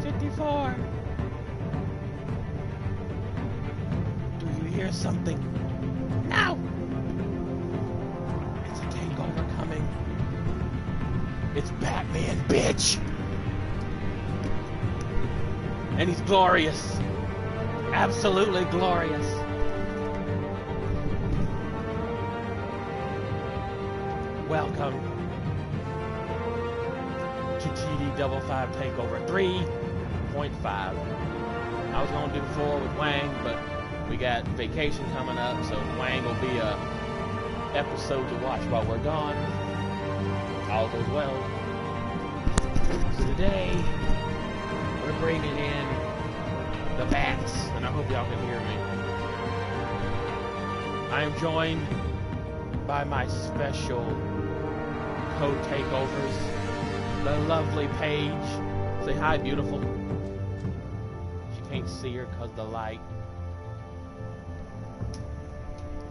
54. Do you hear something? No! It's a takeover coming. It's Batman, bitch! And he's glorious. Absolutely glorious. Welcome to TD55 Takeover 3.5. I was going to do 4 with Wang, but we got vacation coming up, so Wang will be a episode to watch while we're gone. All goes well. So today, we're bringing in the bats, and I hope y'all can hear me. I am joined by my special co-takeovers, the lovely Paige. Say hi, beautiful. She can't see her because of the light.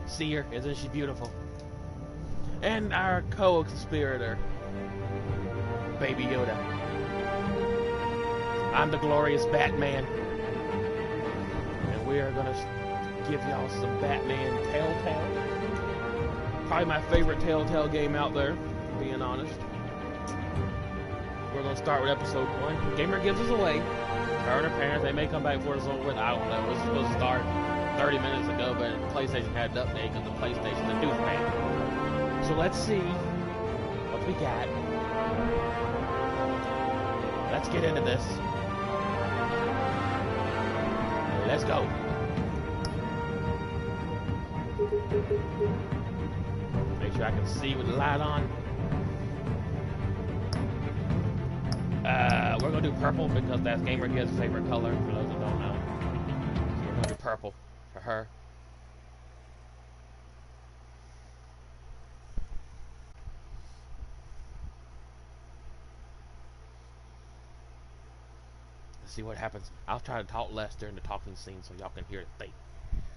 See her, isn't she beautiful? And our co-conspirator, Baby Yoda. I'm the glorious Batman. And we are gonna give y'all some Batman Telltale. Probably my favorite Telltale game out there, being honest. We're gonna start with episode 1. Gamer gives us away. Her and her parents, they may come back for us over with. I don't know. It was supposed to start 30 minutes ago, but PlayStation had an update because the PlayStation's a douchebag. So let's see what we got. Let's get into this. Let's go. Make sure I can see with the light on. We're gonna do purple because that's Gamer Gibbs' favorite color, for those that don't know. So we're gonna do purple for her. Let's see what happens. I'll try to talk less during the talking scene so y'all can hear the thing.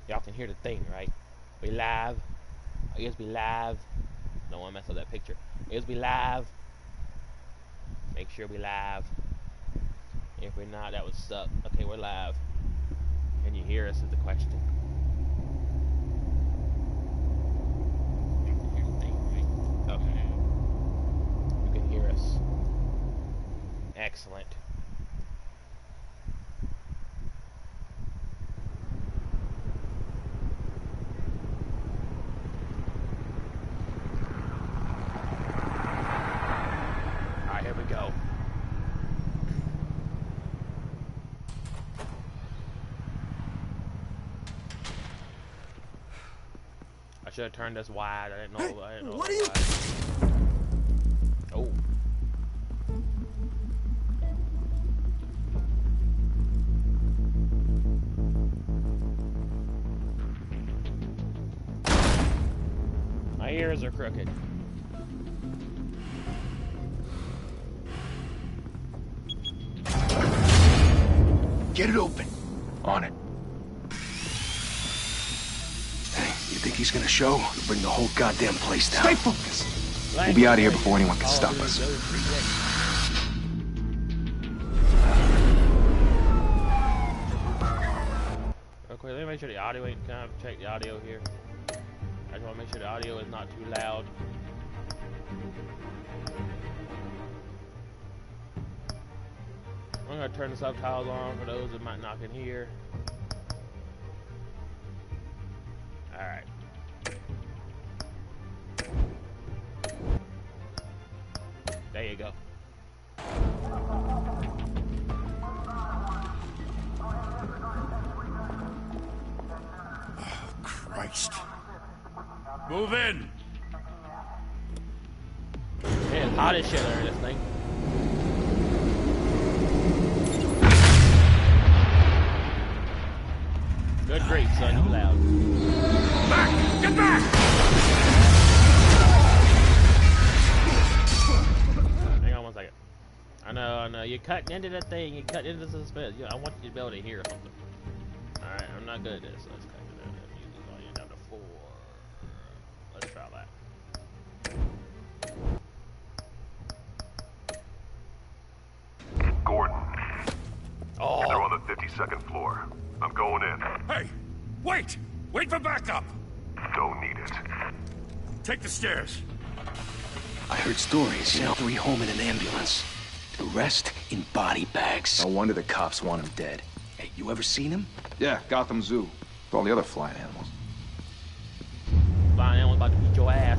Y'all can hear the thing, right? We live. I guess we live. Don't want to mess up that picture. I guess we live. Make sure we live. If we're not, that would suck. Okay, we're live. Can you hear us is the question. You can hear the thing, right? Okay. You can hear us. Excellent. Should have turned this wide. I didn't know. Hey, I didn't know. What are you? Oh. My ears are crooked. Get it open. On it. You think he's gonna show? We'll bring the whole goddamn place down. Stay focused. We'll be out of here before anyone can stop us. Okay, let me make sure the audio ain't kind of check the audio here. I just want to make sure the audio is not too loud. I'm gonna turn the subtitles on for those that might not can hear. Alright. There you go. Oh, Christ. Move in! Man, it's hot as shit under this thing. Good grief, son, you loud. Back! Get back! Hang on one second. I know, you're cutting into the thing, you're cutting into the suspense. I want you to be able to hear something. Alright, I'm not good at this. Let's cut it down. Music volume down to 4. Let's try that. Gordon, second floor. I'm going in. Hey! Wait! Wait for backup! Don't need it. Take the stairs. I heard stories. Sent 3 home in an ambulance. The rest in body bags. No wonder the cops want him dead. Hey, you ever seen him? Yeah, Gotham Zoo. With all the other flying animals. Flying animals about to beat your ass.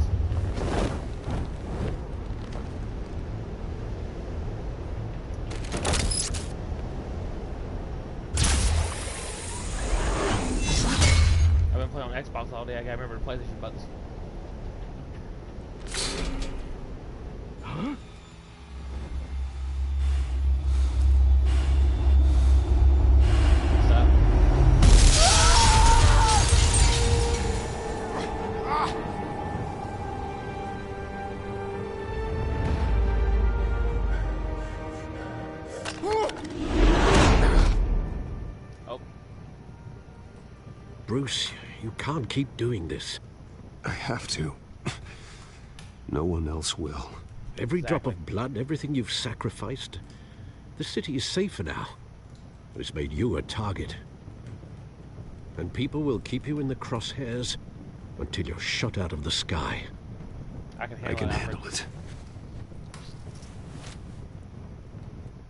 I've been playing on Xbox all day. I gotta remember the PlayStation buttons. Huh? What's up? Oh. Bruce, you can't keep doing this. I have to. No one else will. Every drop of blood, everything you've sacrificed. The city is safer now. It's made you a target. And people will keep you in the crosshairs until you're shot out of the sky. I can handle it.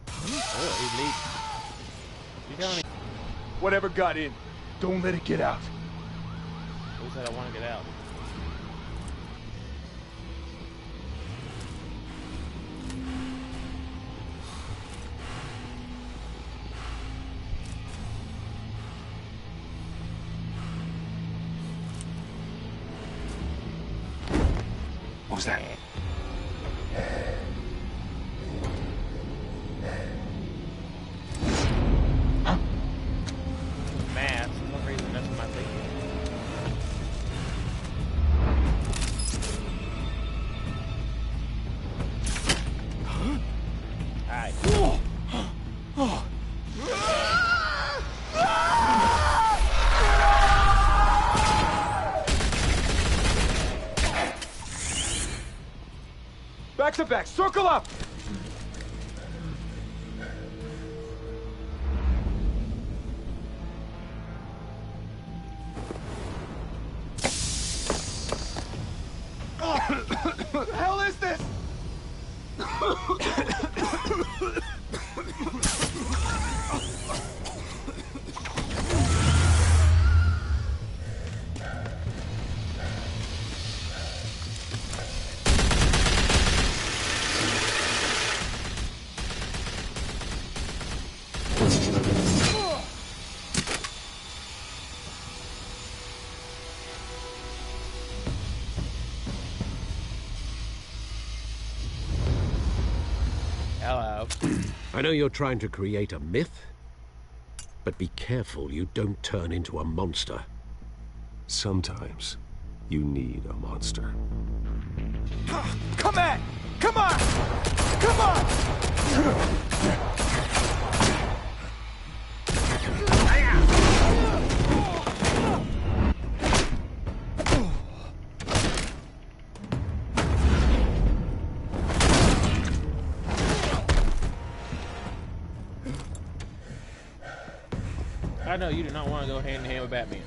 Oh, he's leaving. You telling me? Whatever got in, don't let it get out. Who said I want to get out? What was that? Huh? Math, for some reason that's what my thinking. Alright. Back to back, circle up! What the hell is this? Hello. I know you're trying to create a myth, but be careful you don't turn into a monster. Sometimes you need a monster. Come on! Come on! Come on! I know you do not want to go hand in hand with Batman.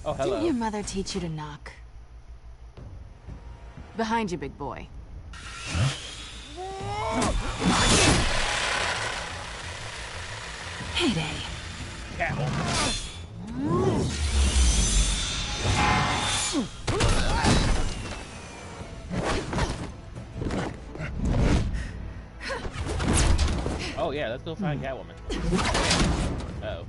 Oh, hello. Didn't your mother teach you to knock? Behind you, big boy. Heyday. Oh yeah, let's go find Catwoman. Uh-oh.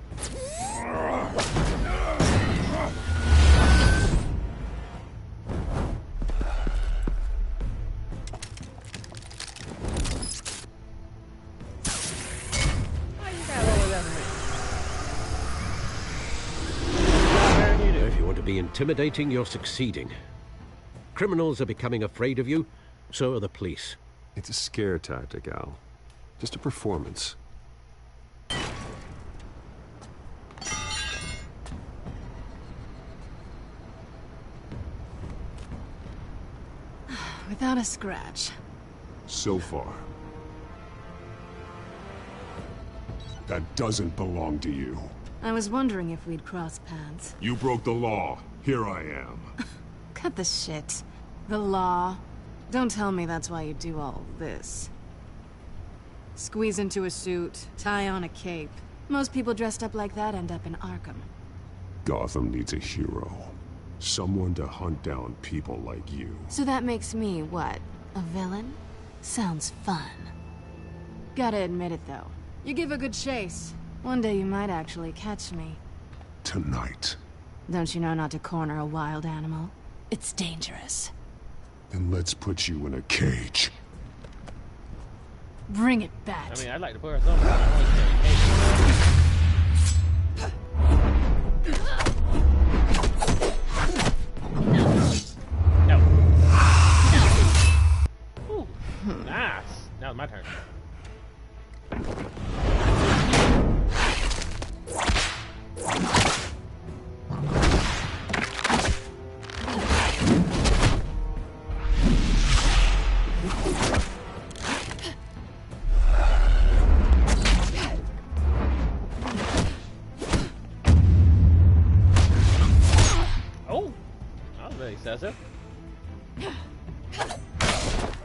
intimidating, you're succeeding. Criminals are becoming afraid of you, so are the police. It's a scare tactic, Al. Just a performance. Without a scratch. So far. That doesn't belong to you. I was wondering if we'd cross paths. You broke the law. Here I am. Cut the shit. The law. Don't tell me that's why you do all this. Squeeze into a suit, tie on a cape. Most people dressed up like that end up in Arkham. Gotham needs a hero. Someone to hunt down people like you. So that makes me, what, a villain? Sounds fun. Gotta admit it, though. You give a good chase. One day you might actually catch me. Tonight. Don't you know not to corner a wild animal? It's dangerous. Then let's put you in a cage. Bring it back. I mean, I'd like to put her somewhere. I don't want to stay in No. Ooh, nice. Now it's my turn. Excessive.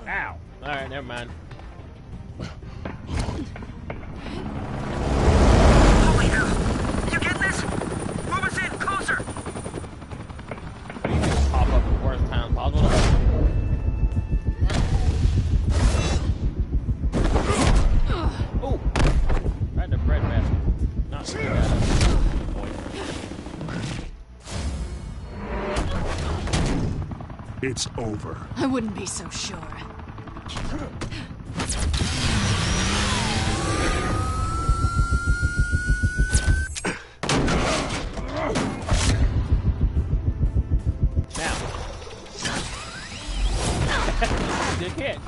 Ow. Alright, never mind. Holy hell! You getting this? Move us in, closer! You just pop up at the worst time possible. Oh! Right in the bread basket. Not too bad. It's over. I wouldn't be so sure. Now. Good hit.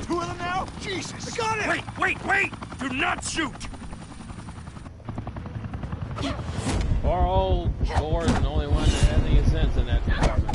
Two of them now? Jesus! Got it! Wait! Do not shoot! Poor old Gore is the only one that has any sense in that department.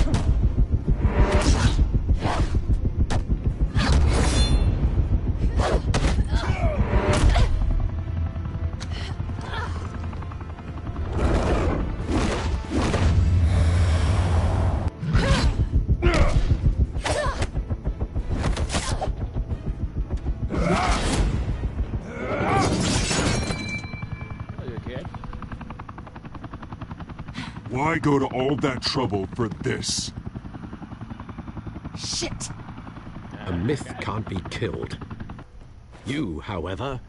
Why go to all that trouble for this? Shit! A myth can't be killed. You, however,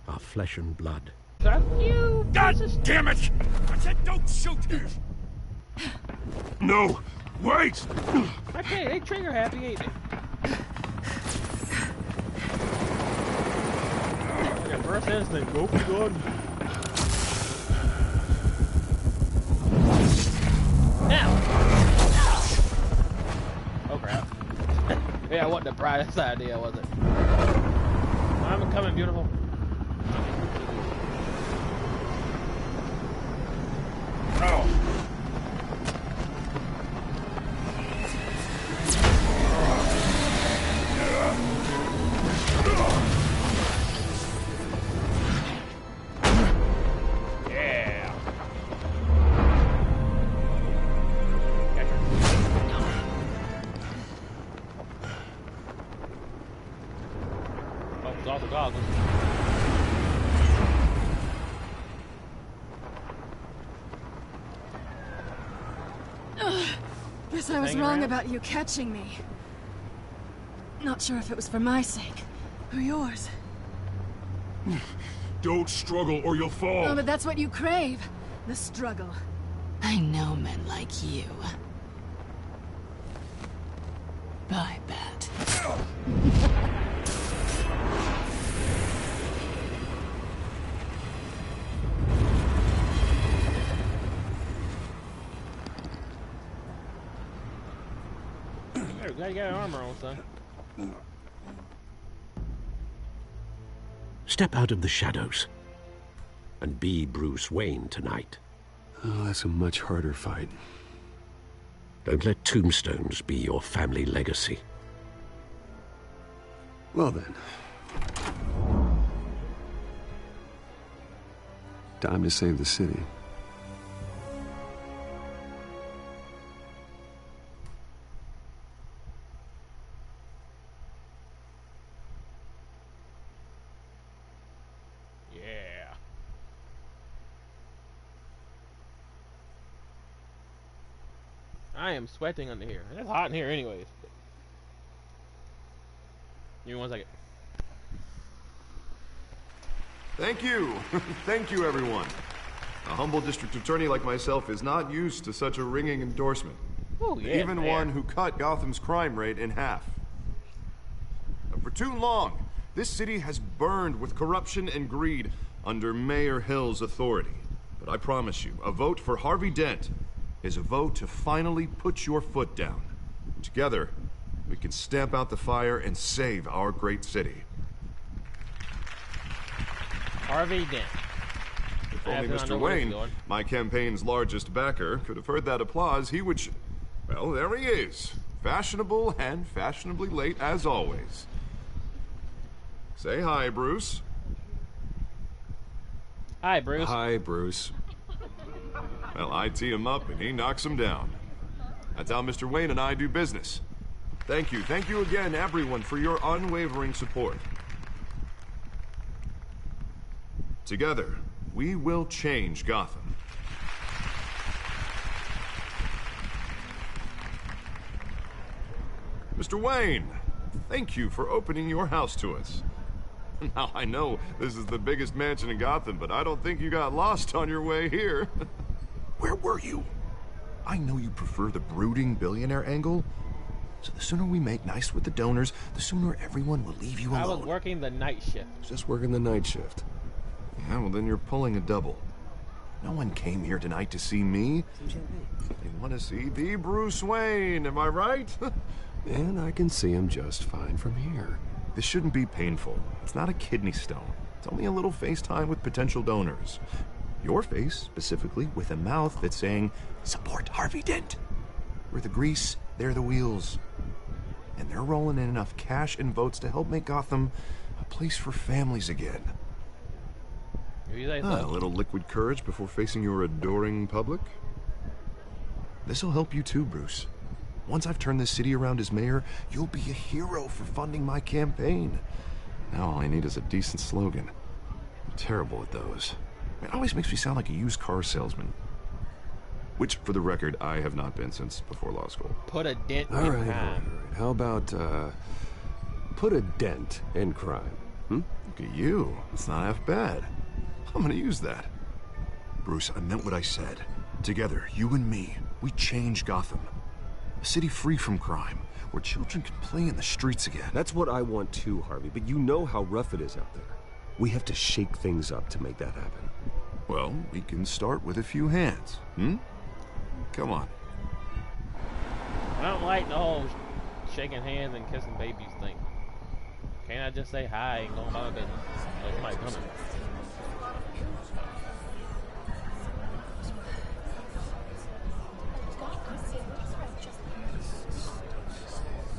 are flesh and blood. Fuck you! God damn it! I said don't shoot! No! Wait! Okay, they trigger happy, ain't they? Like a first instinct, go for the gun. Now! Oh crap. Yeah, what the brightest idea was it? I'm coming, beautiful. Oh! Yeah. Oh, it's all the goggles. Guess I was Hanging wrong around? about you catching me. Not sure if it was for my sake or yours. Don't struggle or you'll fall! Oh, but that's what you crave. The struggle. I know men like you. Bye, Bat. glad you got armor on, son. Step out of the shadows and be Bruce Wayne tonight. Oh, that's a much harder fight. Don't let tombstones be your family legacy. Well then. Time to save the city. Yeah. I am sweating under here. It's hot in here anyways. Give me 1 second. Thank you. Thank you, everyone. A humble district attorney like myself is not used to such a ringing endorsement. Ooh, yeah, Even man. one who cut Gotham's crime rate in half. For too long, this city has burned with corruption and greed under Mayor Hill's authority. But I promise you, a vote for Harvey Dent is a vote to finally put your foot down. Together, we can stamp out the fire and save our great city. Harvey Dent. If only Mr. Wayne, my campaign's largest backer, could have heard that applause, he would well, there he is. Fashionable and fashionably late as always. Say hi, Bruce. Hi, Bruce. Hi, Bruce. Well, I tee him up and he knocks him down. That's how Mr. Wayne and I do business. Thank you again, everyone, for your unwavering support. Together, we will change Gotham. Mr. Wayne, thank you for opening your house to us. Now, I know this is the biggest mansion in Gotham, but I don't think you got lost on your way here. Where were you? I know you prefer the brooding billionaire angle, so the sooner we make nice with the donors, the sooner everyone will leave you alone. I was working the night shift. Just working the night shift. Yeah, well then you're pulling a double. No one came here tonight to see me. They want to see the Bruce Wayne, am I right? And I can see him just fine from here. This shouldn't be painful. It's not a kidney stone. It's only a little FaceTime with potential donors. Your face, specifically, with a mouth that's saying, support Harvey Dent. We're the grease, they're the wheels. And they're rolling in enough cash and votes to help make Gotham a place for families again. A little liquid courage before facing your adoring public. This'll help you too, Bruce. Once I've turned this city around as mayor, you'll be a hero for funding my campaign. Now all I need is a decent slogan. I'm terrible at those. It always makes me sound like a used car salesman. Which, for the record, I have not been since before law school. Put a dent in All right. crime. How about, put a dent in crime? Look at you. It's not half bad. I'm gonna use that. Bruce, I meant what I said. Together, you and me, we change Gotham. A city free from crime, where children can play in the streets again. That's what I want too, Harvey, but you know how rough it is out there. We have to shake things up to make that happen. Well, we can start with a few hands, Come on. I don't like the whole shaking hands and kissing babies thing. Can't I just say hi and go about my business? There's somebody coming.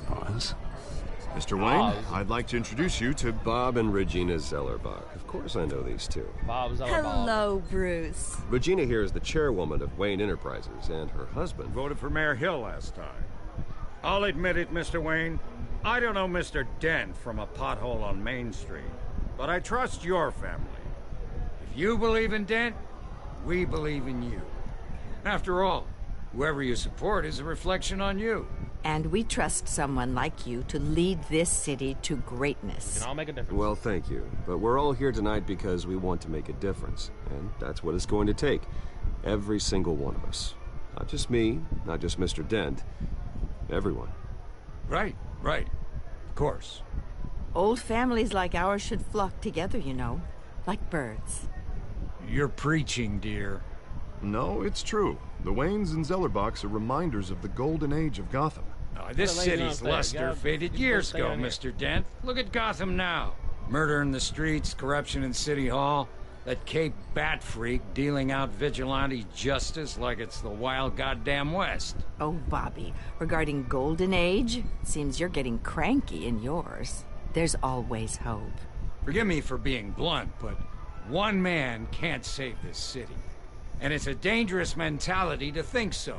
Pause. Mr. Wayne, Pause. I'd like to introduce you to Bob and Regina Zellerbach. Of course I know these two. Bob Zeller Bob. Hello, Bruce. Regina here is the chairwoman of Wayne Enterprises, and her husband... Voted for Mayor Hill last time. I'll admit it, Mr. Wayne. I don't know Mr. Dent from a pothole on Main Street, but I trust your family. If you believe in Dent, we believe in you. After all, whoever you support is a reflection on you. And we trust someone like you to lead this city to greatness. Can all make a difference. Well, thank you. But we're all here tonight because we want to make a difference. And that's what it's going to take. Every single one of us. Not just me, not just Mr. Dent. Everyone. Right. Of course. Old families like ours should flock together, you know. Like birds. You're preaching, dear. No, it's true. The Waynes and Zellerbachs are reminders of the golden age of Gotham. This What a lady city's on luster fire. faded You years stay ago, on here. Mr. Dent. Look at Gotham now. Murder in the streets, corruption in City Hall, that Cape Bat freak dealing out vigilante justice like it's the wild goddamn West. Oh, Bobby, regarding Golden Age, seems you're getting cranky in yours. There's always hope. Forgive me for being blunt, but one man can't save this city. And it's a dangerous mentality to think so.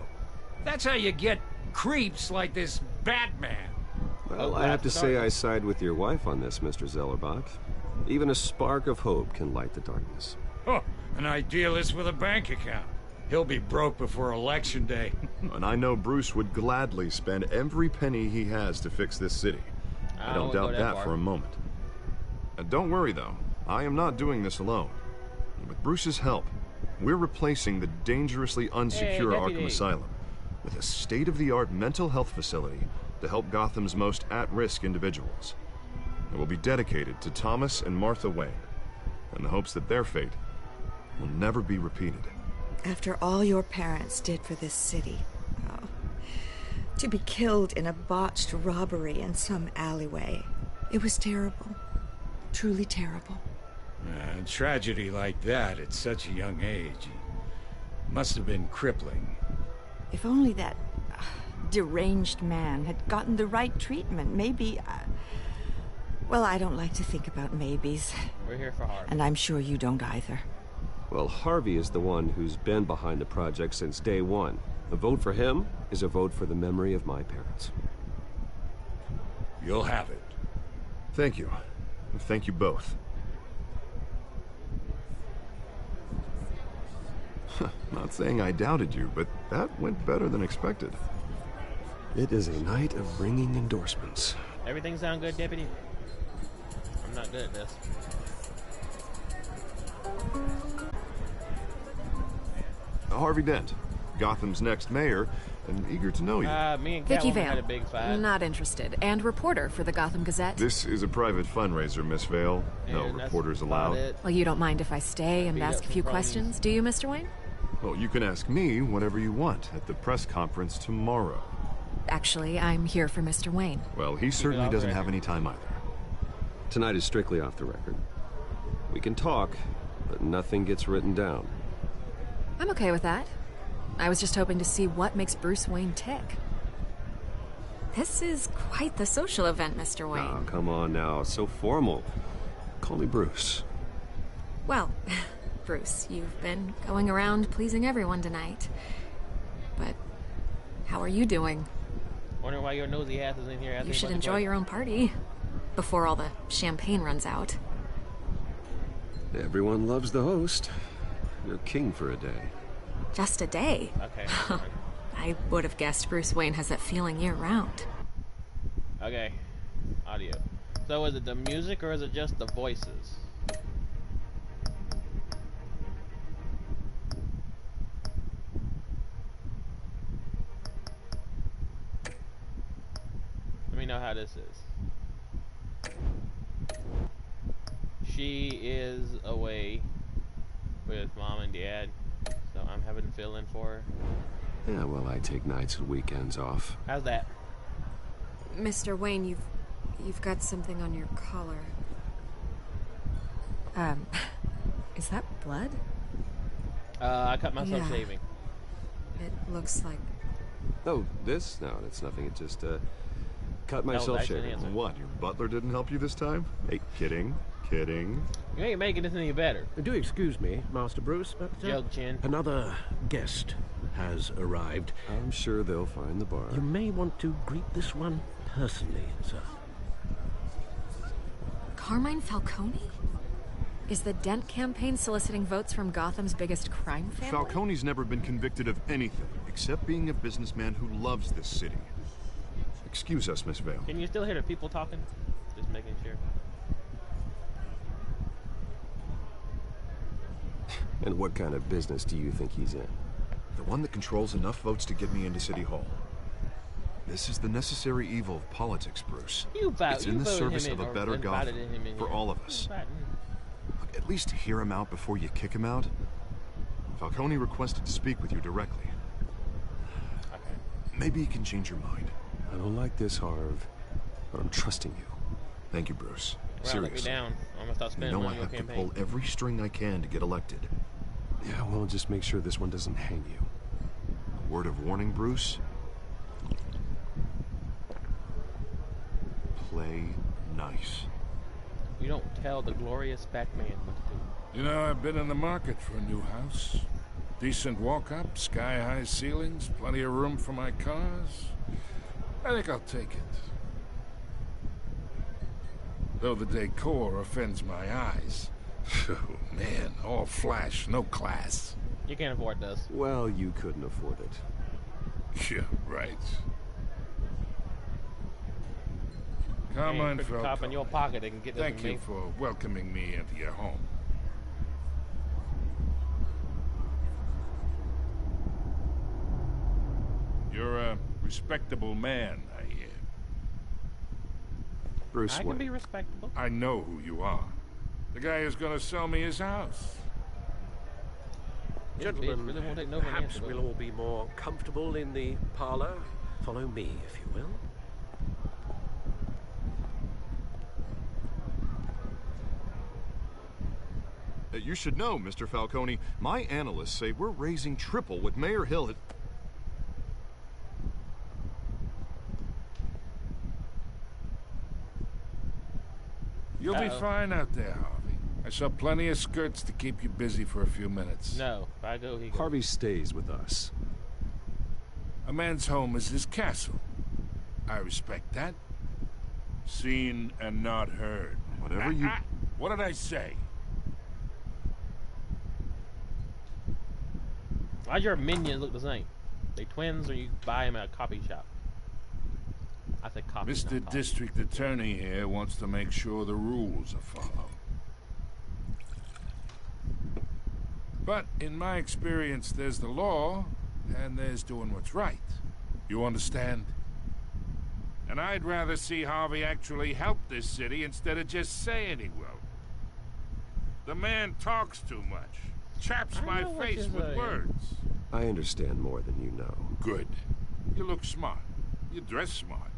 That's how you get creeps like this Batman. Well, I have to say I side with your wife on this, Mr. Zellerbach. Even a spark of hope can light the darkness. Oh, an idealist with a bank account. He'll be broke before Election Day. And I know Bruce would gladly spend every penny he has to fix this city. I don't doubt that for a moment. Don't worry, though. I am not doing this alone. With Bruce's help, we're replacing the dangerously unsecure Arkham Asylum with a state-of-the-art mental health facility to help Gotham's most at-risk individuals. It will be dedicated to Thomas and Martha Wayne, in the hopes that their fate will never be repeated. After all your parents did for this city, to be killed in a botched robbery in some alleyway, it was terrible. Truly terrible. A tragedy like that at such a young age must have been crippling. If only that deranged man had gotten the right treatment, maybe... Well, I don't like to think about maybes. We're here for Harvey. And I'm sure you don't either. Well, Harvey is the one who's been behind the project since day one. A vote for him is a vote for the memory of my parents. You'll have it. Thank you. Thank you both. Not saying I doubted you, but that went better than expected. It is a night of ringing endorsements. Everything sound good, Deputy? I'm not good at this. Harvey Dent, Gotham's next mayor, and eager to know you. Me and Vicky Catwoman had a Vale. big fight. Not interested. And reporter for the Gotham Gazette. This is a private fundraiser, Miss Vale. No And that's reporters about allowed. it. Well, you don't mind if I stay and Beat ask up a few some cronies. questions, do you, Mr. Wayne? Well, you can ask me whatever you want at the press conference tomorrow. Actually, I'm here for Mr. Wayne. Well, he certainly off doesn't record. have any time either. Tonight is strictly off the record. We can talk, but nothing gets written down. I'm okay with that. I was just hoping to see what makes Bruce Wayne tick. This is quite the social event, Mr. Wayne. Oh, come on now. So formal. Call me Bruce. Well, Bruce, you've been going around pleasing everyone tonight. But how are you doing? Wonder why your nosy ass is in here. You should enjoy your own party before all the champagne runs out. Everyone loves the host. You're king for a day. Just a day. Okay. I would have guessed Bruce Wayne has that feeling year-round. Okay. Audio. So is it the music or is it just the voices? Let me know how this is. She is away with mom and dad, so I'm having to fill in for her. Yeah, well, I take nights and weekends off. How's that? Mr. Wayne, you've got something on your collar. Is that blood? I cut myself Yeah. shaving. It looks like... Oh, this? No, that's nothing. It just, cut was myself actually an shaving. answer. What, your butler didn't help you this time? Hey, kidding. You ain't making this any better. Do excuse me, Master Bruce, but Joke chin. another guest has arrived. I'm sure they'll find the bar. You may want to greet this one personally, sir. Carmine Falcone? Is the Dent campaign soliciting votes from Gotham's biggest crime family? Falcone's never been convicted of anything except being a businessman who loves this city. Excuse us, Miss Vale. Can you still hear the people talking? Just making sure. And what kind of business do you think he's in? The one that controls enough votes to get me into City Hall. This is the necessary evil of politics, Bruce. It's in the service of a better Gotham for all of us. Look, at least hear him out before you kick him out. Falcone requested to speak with you directly. Okay. Maybe he can change your mind. I don't like this, Harv, but I'm trusting you. Thank you, Bruce. Well, let me Seriously. down. I'm gonna start You spending know money I on your have to campaign. pull every string I can to get elected. Yeah, well, just make sure this one doesn't hang you. A word of warning, Bruce? Play nice. You don't tell the glorious Batman what to do. You know, I've been in the market for a new house. Decent walk-up, sky-high ceilings, plenty of room for my cars. I think I'll take it. Though the decor offends my eyes. Oh, man, all flash, no class. You can't afford this. Well, you couldn't afford it. Yeah, right. Come on, Put your cop in your pocket and get this Thank from you me. for welcoming me into your home. You're a respectable man, I hear. Bruce I Wayne. can be respectable. I know who you are. The guy who's gonna sell me his house. Gentlemen, really won't take no for an perhaps answer, we'll all be more comfortable in the parlor. Follow me, if you will. You should know, Mr. Falcone, my analysts say we're raising triple what Mayor Hill had... You'll be fine out there, Harvey. I saw plenty of skirts to keep you busy for a few minutes. No, if I go, he goes. Harvey stays with us. A man's home is his castle. I respect that. Seen and not heard. Whatever you... What did I say? Why your minions look the same? They twins or you buy them at a copy shop? I said copy. Mr. not copy. District Attorney here wants to make sure the rules are followed. But in my experience, there's the law, and there's doing what's right. You understand? And I'd rather see Harvey actually help this city instead of just saying he will. The man talks too much. Chaps I my know what face you're with saying. words. I understand more than you know. Good. You look smart. You dress smart.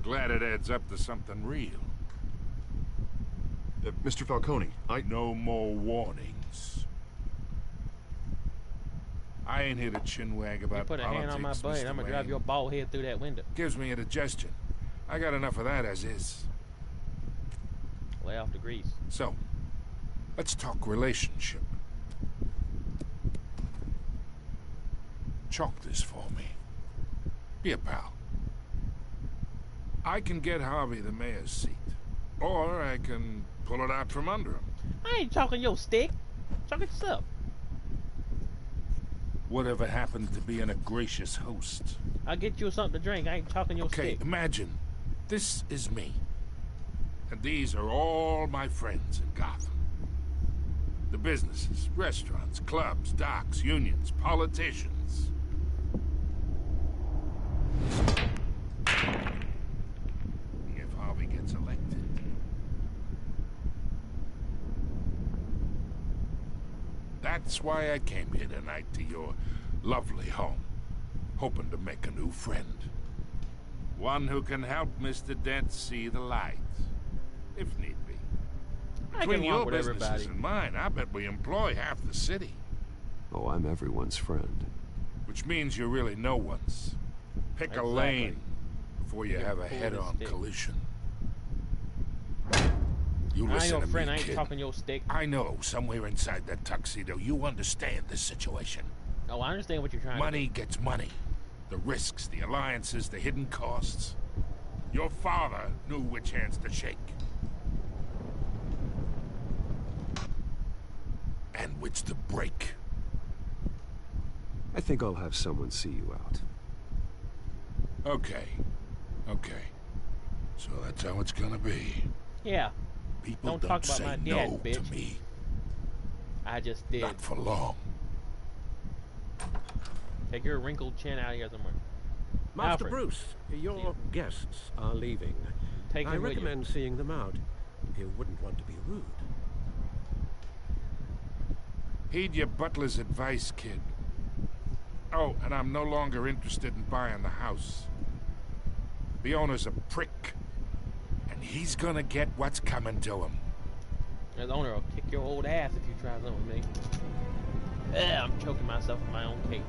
Glad it adds up to something real. Mr. Falcone, No more warnings. I ain't here to chinwag about You put a politics, hand on my butt, Mr. I'm gonna drive Wayne. your bald head through that window. Gives me indigestion. I got enough of that as is. Lay off the grease. So, let's talk relationship. Chalk this for me. Be a pal. I can get Harvey the mayor's seat. Or I can pull it out from under him. I ain't talking your stick. Talk it yourself. Whatever happened to being a gracious host? I'll get you something to drink. I ain't talking your Okay, stick. imagine. This is me. And these are all my friends in Gotham. The businesses, restaurants, clubs, docks, unions, politicians. If Harvey gets elected. That's why I came here tonight to your lovely home, hoping to make a new friend. One who can help Mr. Dent see the light, if need be. I Between get along your with businesses everybody. and mine, I bet we employ half the city. Oh, I'm everyone's friend. Which means you're really no one's. Pick a Exactly. lane before you Get have a pulled with head-on stick. collision. You I ain't listen your to friend. me, I ain't kid. talking your stick. I know, somewhere inside that tuxedo, you understand the situation. Oh, I understand what you're trying Money gets money. The risks, the alliances, the hidden costs. Your father knew which hands to shake. And which to break. I think I'll have someone see you out. Okay. Okay. So that's how it's gonna be. to. Yeah, People Don't talk about say my no dad, to bitch. me. I just did. Not for long. Take your wrinkled chin out of here somewhere. Master Alfred. Bruce, your guests are leaving. Take I him with you. recommend seeing them out. You wouldn't want to be rude. Heed your butler's advice, kid. Oh, and I'm no longer interested in buying the house. The owner's a prick. And he's gonna get what's coming to him. The owner will kick your old ass if you try something with me. Yeah, I'm choking myself with my own cake.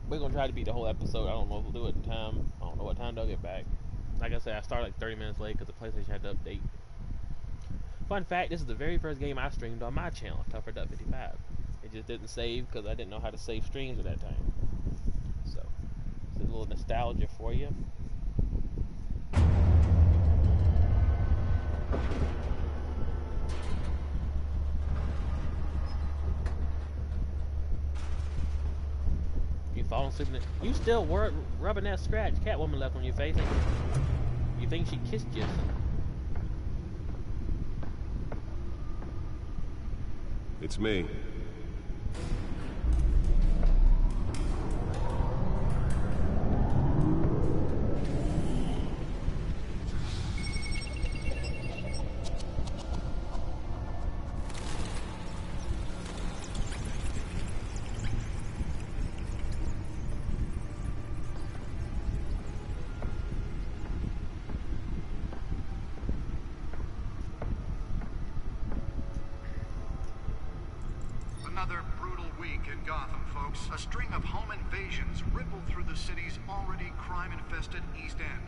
We're gonna try to beat the whole episode. I don't know if we'll do it in time. I don't know what time they'll get back. Like I said, I started like 30 minutes late because the PlayStation had to update. Fun fact, this is the very first game I streamed on my channel, TougherDuck55. It just didn't save because I didn't know how to save streams at that time. So, it's a little nostalgia for you. You falling asleep in it. You still rubbing that scratch Catwoman left on your face. You think she kissed you? It's me. Another brutal week in Gotham, folks. A string of home invasions rippled through the city's already crime-infested East End.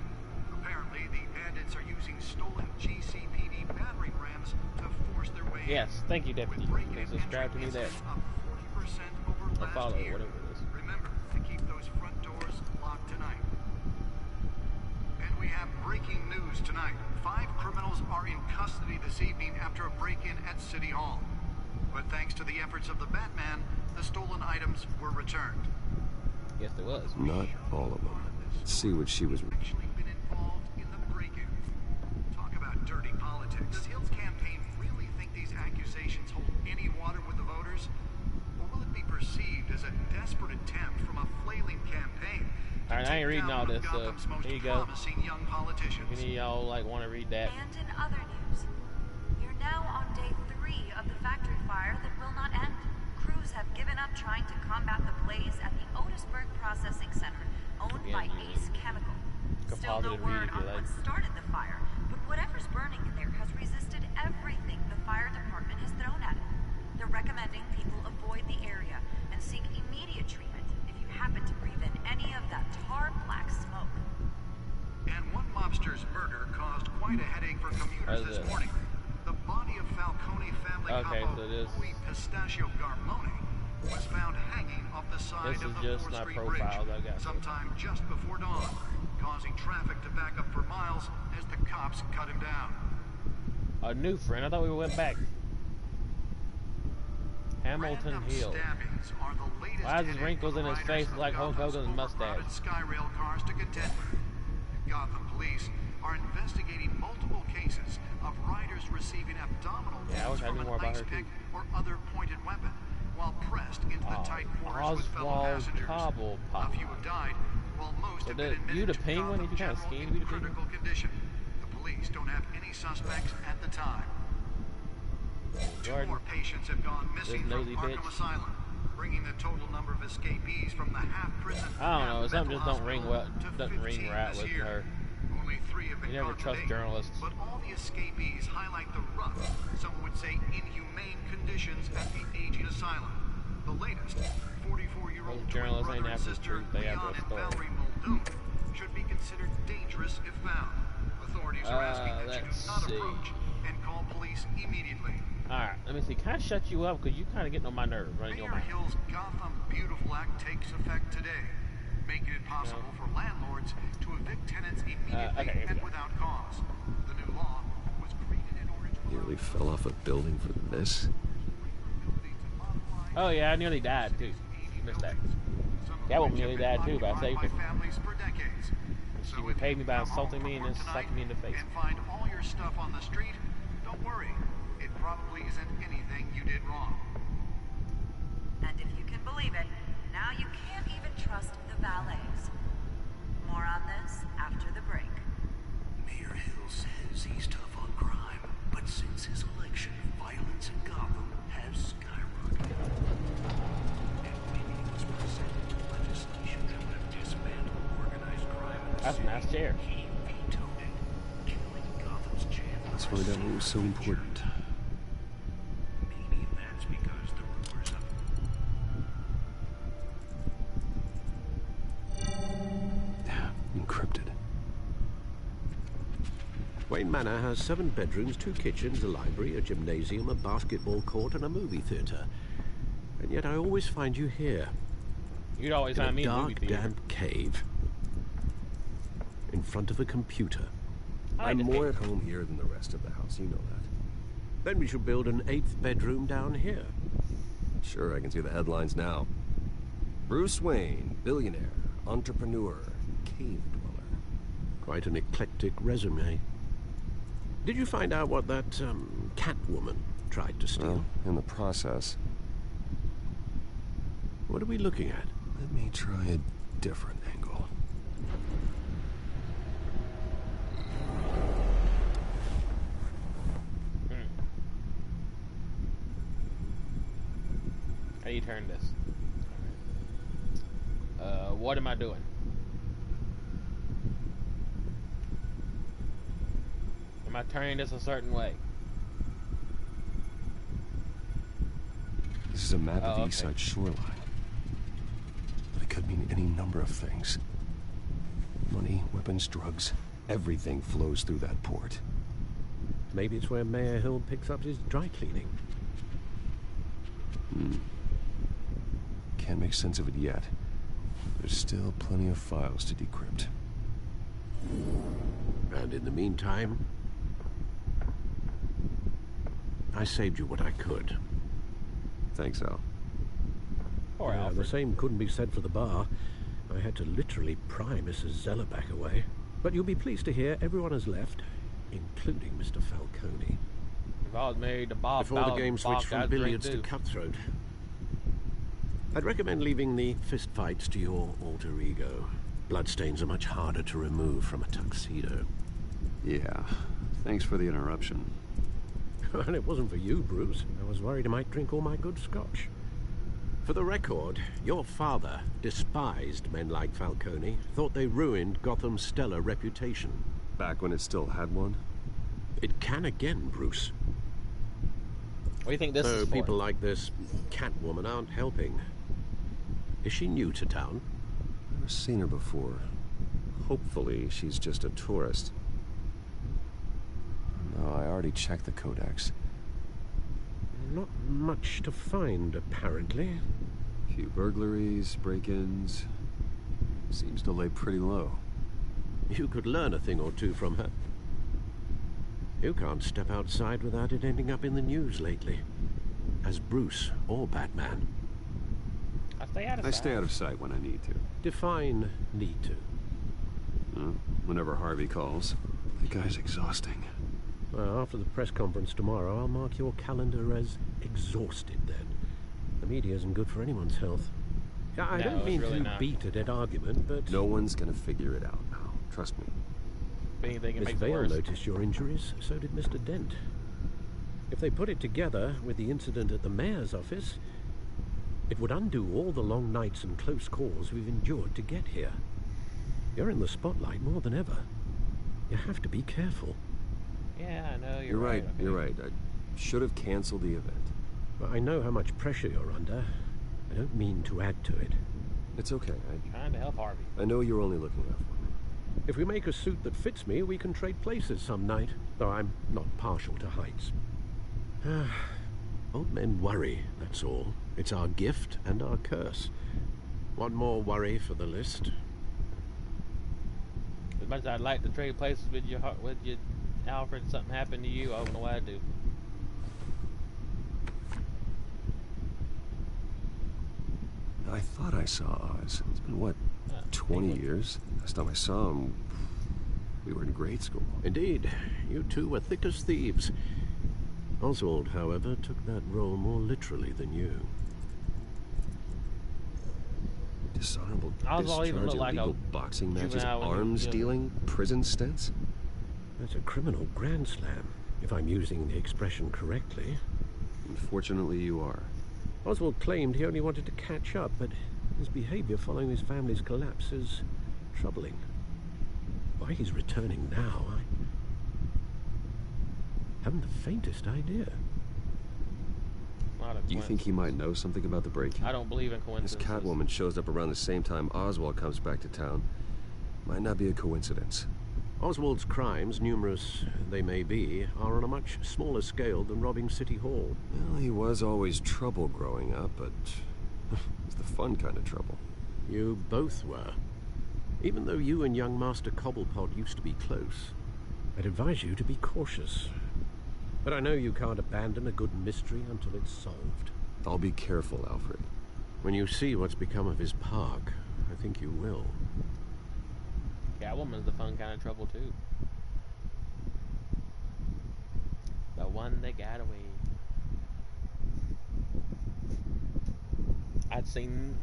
Apparently, the bandits are using stolen GCPD battering rams to force their way in. Yes, thank you, Deputy. You can subscribe to me there. Or follow, whatever it is. Remember to keep those front doors locked tonight. And we have breaking news tonight. 5 criminals are in custody this evening after a break-in at City Hall. But thanks to the efforts of the Batman, the stolen items were returned. Yes, there was. Not all of them. Let's see what she was... Actually been involved in the break-in. Talk about dirty politics. Does Hill's campaign really think these accusations hold any water with the voters? Or will it be perceived as a desperate attempt from a flailing campaign? Alright, I ain't reading all this stuff. Here you go. Young politicians. If any of y'all like want to read that. And in other news, you're now on day 3 of the factory fire that will not end. Crews have given up trying to combat the blaze at the Otisburg Processing Center, owned by Ace Chemical. Still no word on what started the fire, but whatever's burning in there has resisted everything the fire department has thrown at it. They're recommending people avoid the area and seek immediate treatment if you happen to breathe in any of that tar black smoke. And one mobster's murder caused quite a headache for commuters this morning. The body of Falcone family couple Louis Pistachio Garmone was found hanging off the side of the 4th Street Bridge sometime just before dawn, causing traffic to back up for miles as the cops cut him down. A new friend? I thought we went back. Hamilton Hill. Why is his wrinkles in his face like Hulk Hogan's mustache? Skyrail cars to contend with. Gotham police are investigating multiple cases of riders receiving abdominal wounds from an ice pick or other pointed weapon while pressed into the tight quarters with fellow passengers. A few have died, while most have been admitted to Gotham General in critical condition. The police don't have any suspects at the time. 2 more patients have gone missing from Arkham Asylum, bringing the total number of escapees from the half-prison. I don't know, something just don't ring well, doesn't ring right with her. Only 3 have been you never trust journalists. But all the escapees highlight the rough, some would say inhumane conditions at the aging asylum. The latest, 44-year-old journalists ain't brother and sister, Leon and Valerie Muldoon, should be considered dangerous if found. Authorities are asking that you do not approach and call police immediately. Alright, let me see. Can I shut you up? Because you kind of getting on my nerves running your mouth. Mayor Hill's Gotham Beautiful Act takes effect today, making it possible for landlords to evict tenants immediately and without cause. The new law was created in order to... Nearly fell off a building for this. Oh yeah, I nearly died too. You missed that. Catwoman nearly died too, but I saved her. She repaid me by insulting me and then slapping me in the face. And find all your stuff on the street. Don't worry, it probably isn't anything you did wrong. And if you can believe it, now you can't even trust the valets. More on this after the break. Mayor Hill says he's tough on crime, but since his election, violence That's a nice chair. Let's find out what was so important. Maybe that's because the rumors of... Encrypted. Wayne Manor has 7 bedrooms, 2 kitchens, a library, a gymnasium, a basketball court, and a movie theater. And yet I always find you here. You'd always find me in a movie theater. In a dark, damp cave. In front of a computer. I'm more at home here than the rest of the house, you know that. Then we should build an 8th bedroom down here. Sure, I can see the headlines now. Bruce Wayne, billionaire, entrepreneur, cave dweller. Quite an eclectic resume. Did you find out what that, Catwoman tried to steal? Well, in the process. What are we looking at? Let me try a different angle. How do you turn this? What am I doing? Am I turning this a certain way? This is a map of the east side shoreline. But it could mean any number of things. Money, weapons, drugs, everything flows through that port. Maybe it's where Mayor Hill picks up his dry cleaning. Can't make sense of it yet. There's still plenty of files to decrypt. And in the meantime, I saved you what I could. Thanks, Al. Poor Alfred. The same couldn't be said for the bar. I had to literally pry Mrs. Zeller back away. But you'll be pleased to hear everyone has left, including Mr. Falcone. If I was married to Bob, before the game switched from billiards to cutthroat. I'd recommend leaving the fistfights to your alter ego. Bloodstains are much harder to remove from a tuxedo. Yeah, thanks for the interruption. And it wasn't for you, Bruce. I was worried I might drink all my good scotch. For the record, your father despised men like Falcone, thought they ruined Gotham's stellar reputation. Back when it still had one? It can again, Bruce. What do you think this is for? People like this Catwoman aren't helping. Is she new to town? Never seen her before. Hopefully, she's just a tourist. No, I already checked the codex. Not much to find, apparently. Few burglaries, break-ins. Seems to lay pretty low. You could learn a thing or two from her. You can't step outside without it ending up in the news lately. As Bruce or Batman. I stay out of sight when I need to. Define need to. Whenever Harvey calls. The guy's exhausting. Well, after the press conference tomorrow, I'll mark your calendar as exhausted then. The media isn't good for anyone's health. I don't mean to beat a dead argument, but... No one's gonna figure it out now. Trust me. Anything Miss Vale noticed your injuries, so did Mr. Dent. If they put it together with the incident at the mayor's office, it would undo all the long nights and close calls we've endured to get here. You're in the spotlight more than ever. You have to be careful. Yeah, I know, you're right. Okay. You're right. I should have canceled the event. Well, I know how much pressure you're under. I don't mean to add to it. It's okay. I'm trying to help Harvey. I know you're only looking out for me. If we make a suit that fits me, we can trade places some night, though I'm not partial to heights. Old men worry, that's all. It's our gift and our curse. One more worry for the list. As much as I'd like to trade places with you, Alfred, something happened to you, I don't know what I'd do. I thought I saw Oz. It's been, what, 20 years? Last time I saw him, we were in grade school. Indeed. You two were thick as thieves. Oswald, however, took that role more literally than you. Dishonorable discharge, illegal boxing matches, arms dealing, prison stints? That's a criminal grand slam, if I'm using the expression correctly. Unfortunately, you are. Oswald claimed he only wanted to catch up, but his behavior following his family's collapse is troubling. Why he's returning now, I haven't the faintest idea. Do you think he might know something about the break-in? I don't believe in coincidences. This Catwoman shows up around the same time Oswald comes back to town. Might not be a coincidence. Oswald's crimes, numerous they may be, are on a much smaller scale than robbing City Hall. Well, he was always trouble growing up, but it's the fun kind of trouble. You both were. Even though you and young Master Cobblepot used to be close, I'd advise you to be cautious. But I know you can't abandon a good mystery until it's solved. I'll be careful, Alfred. When you see what's become of his park, I think you will. Catwoman's the fun kind of trouble, too. The one that got away. I'd sing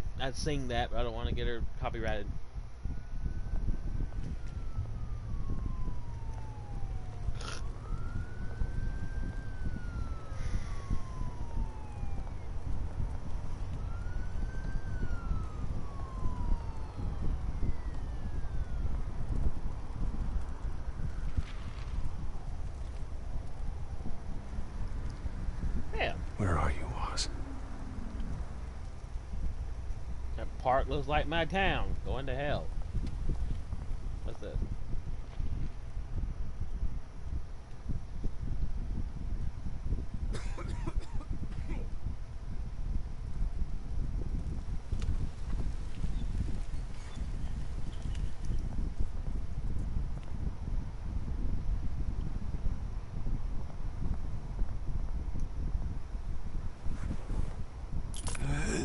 that, but I don't want to get her copyrighted. Where are you, Oz? That park looks like my town. Going to hell. What's this?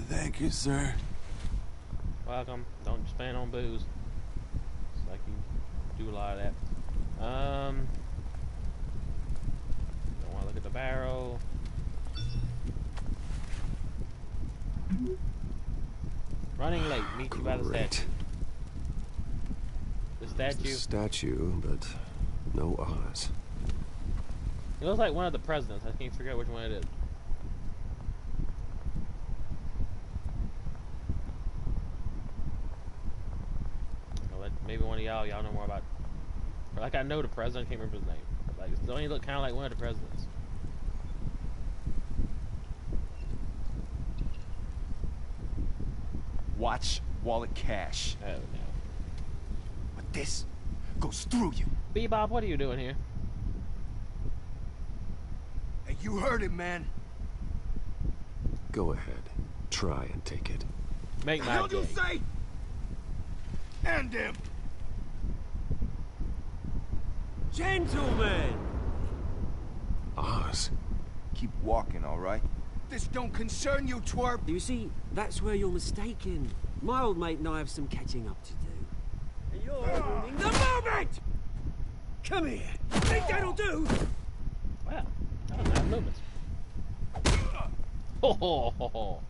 Thank you, sir. Welcome. Don't spend on booze. It's like you do a lot of that. Don't want to look at the barrel. Running late. Meet you by the statue. The statue. It's a statue, but no Oz. It looks like one of the presidents. I can't figure out which one it is. Maybe one of y'all know more about. Or like I know the president, I can't remember his name. But like, don't he look kind of like one of the presidents? Watch wallet cash. Oh no. But this goes through you. Bebop, what are you doing here? Hey, you heard it, man. Go ahead. Try and take it. Make my How'd day. you say? End him. Gentlemen! Oz. Keep walking, all right? This don't concern you, twerp. You see, that's where you're mistaken. My old mate and I have some catching up to do. And you're ruining the moment! Come here. Think that'll do? Wow. That was nice movements. Ho ho ho ho.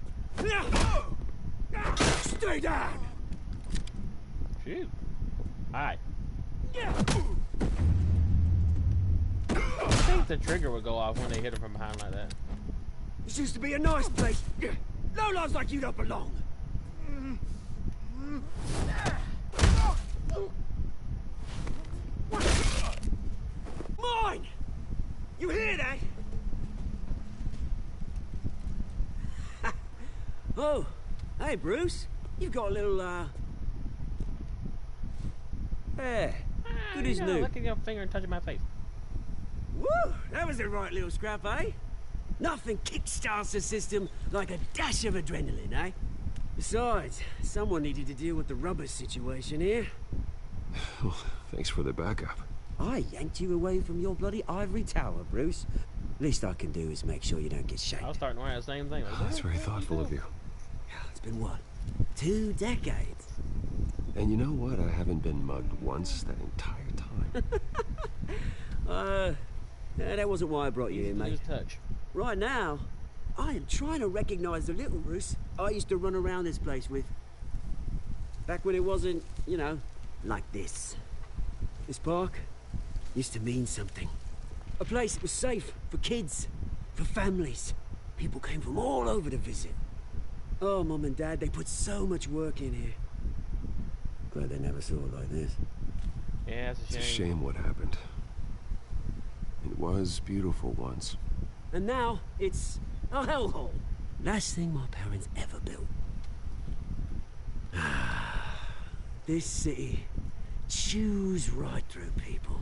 Stay down! Shoot. Hi. I think the trigger would go off when they hit him from behind like that. This used to be a nice place. Lowlifes like you don't belong. Mine! You hear that? Oh, hey Bruce. You've got a little, There. Good as new. Look at your finger and touching my face. Woo! That was a right little scrap, eh? Nothing kickstarts the system like a dash of adrenaline, eh? Besides, someone needed to deal with the rubber situation here. Well, thanks for the backup. I yanked you away from your bloody ivory tower, Bruce. Least I can do is make sure you don't get shanked. I was starting to wear the same thing. Like, That's very thoughtful of you. It's been what? 2 decades. And you know what? I haven't been mugged once that entire time. That wasn't why I brought you in, mate. Just touch. Right now, I am trying to recognize the little Bruce I used to run around this place with. Back when it wasn't, you know, like this. This park used to mean something. A place that was safe for kids, for families. People came from all over to visit. Oh, Mum and Dad, they put so much work in here. Glad they never saw it like this. Yeah, it's a shame. It's a shame what happened. It was beautiful once. And now, it's a hellhole. Last thing my parents ever built. This city chews right through people.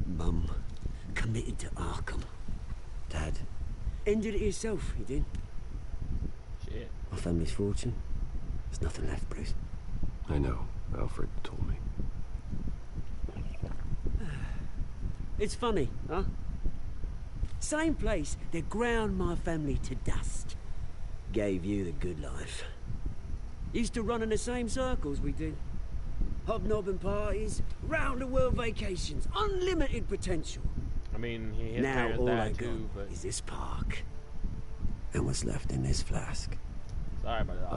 Mum committed to Arkham. Dad ended it himself, he did. Shit. My family's fortune. There's nothing left, Bruce. I know. Alfred told me. It's funny, huh? Same place that ground my family to dust. Gave you the good life. Used to run in the same circles we did. Hobnobbing parties, round-the-world vacations, unlimited potential. I mean, his now parents all I died got too, but... is this park. And what's left in this flask. Sorry about that.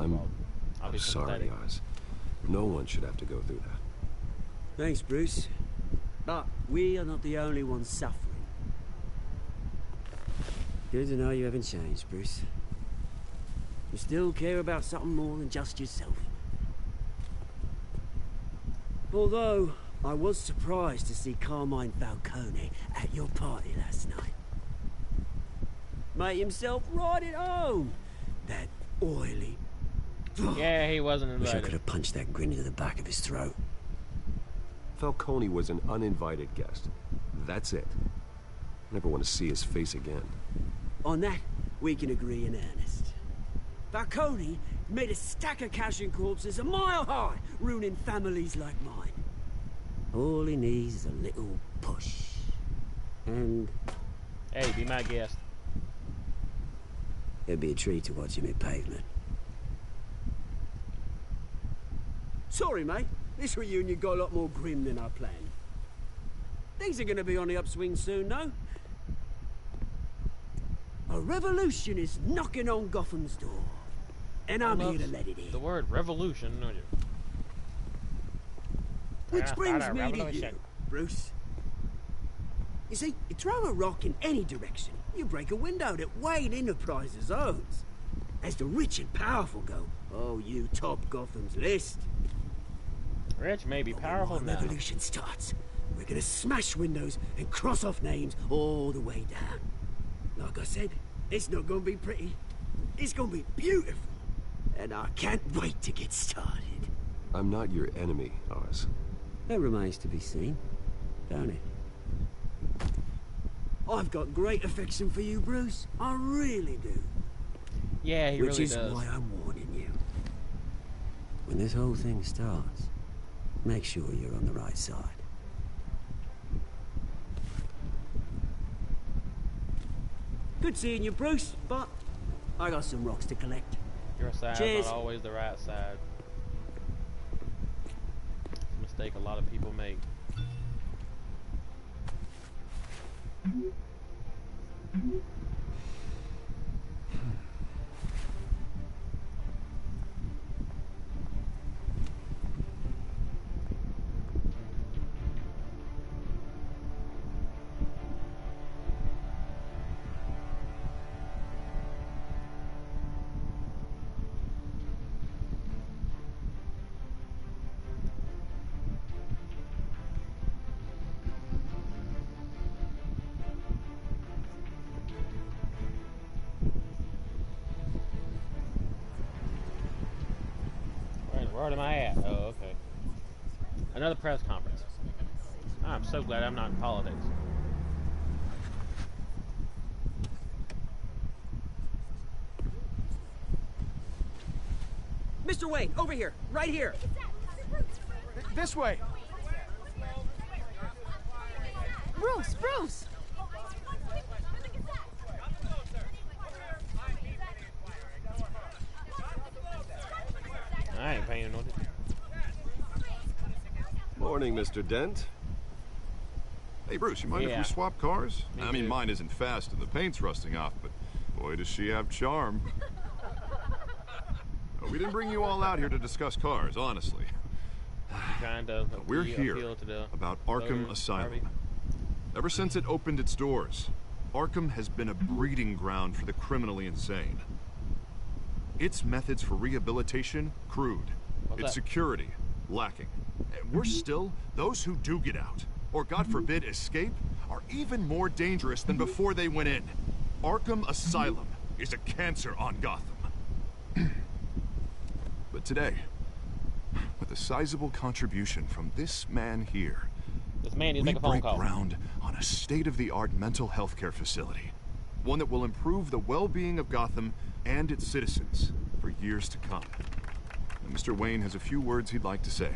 I'm sorry, Oz. No one should have to go through that. Thanks, Bruce. But we are not the only ones suffering. Good to know you haven't changed, Bruce. You still care about something more than just yourself. Although, I was surprised to see Carmine Falcone at your party last night. Made himself right at home. That oily... Yeah, he wasn't Wish I invited. could have punched that grin into the back of his throat. Falcone was an uninvited guest. That's it. Never want to see his face again. On that, we can agree in earnest. Falcone made a stack of cash and corpses a mile high, ruining families like mine. All he needs is a little push. And... Hey, be my guest. It'd be a treat to watch him hit pavement. Sorry, mate. This reunion got a lot more grim than I planned. Things are gonna be on the upswing soon, no? A revolution is knocking on Gotham's door. And I'm here to let it in. The word revolution, don't you? Which brings me to you, Bruce. You see, you throw a rock in any direction, you break a window that Wayne Enterprises owns. As the rich and powerful go, oh, you top Gotham's list. Rich may be powerful now. When the revolution starts, we're gonna smash windows and cross off names all the way down. Like I said, it's not gonna be pretty. It's gonna be beautiful. And I can't wait to get started. I'm not your enemy, Oz. That remains to be seen, don't it? I've got great affection for you, Bruce. I really do. Yeah, he really does. Which is why I'm warning you. When this whole thing starts, make sure you're on the right side. Good seeing you, Bruce, but I got some rocks to collect. Your side Cheers. is not always the right side. It's a mistake a lot of people make. Where am I at? Oh, okay. Another press conference. I'm so glad I'm not in politics. Mr. Wayne, over here, right here. This way. Bruce, Bruce! I ain't paying no attention. Morning, Mr. Dent. Hey, Bruce, you mind if we swap cars? Me I mean, too. mine isn't fast and the paint's rusting off, but boy, does she have charm. We didn't bring you all out here to discuss cars, honestly. Trying to We're here appeal to the about Arkham voters, Asylum. Harvey. Ever since it opened its doors, Arkham has been a breeding ground for the criminally insane. Its methods for rehabilitation, crude. What's Its that? security, lacking. Worse still, those who do get out, or God forbid escape, are even more dangerous than before they went in. Arkham Asylum is a cancer on Gotham. But today, with a sizable contribution from this man here, we break ground on a state-of-the-art mental health care facility. One that will improve the well-being of Gotham and its citizens for years to come. And Mr. Wayne has a few words he'd like to say.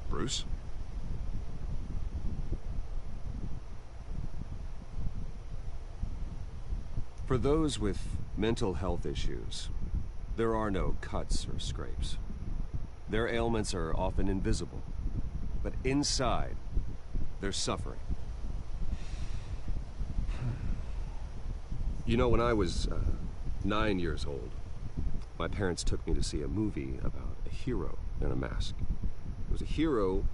Bruce? For those with mental health issues, there are no cuts or scrapes. Their ailments are often invisible, but inside, they're suffering. You know, when I was 9 years old, my parents took me to see a movie about a hero in a mask. It was a hero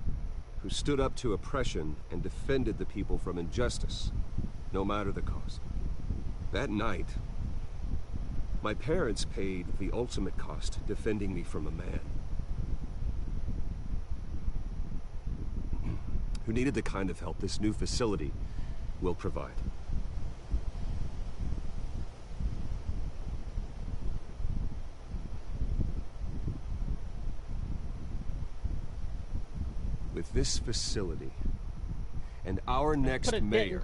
who stood up to oppression and defended the people from injustice, no matter the cost. That night, my parents paid the ultimate cost defending me from a man who needed the kind of help this new facility will provide. With this facility and our next mayor,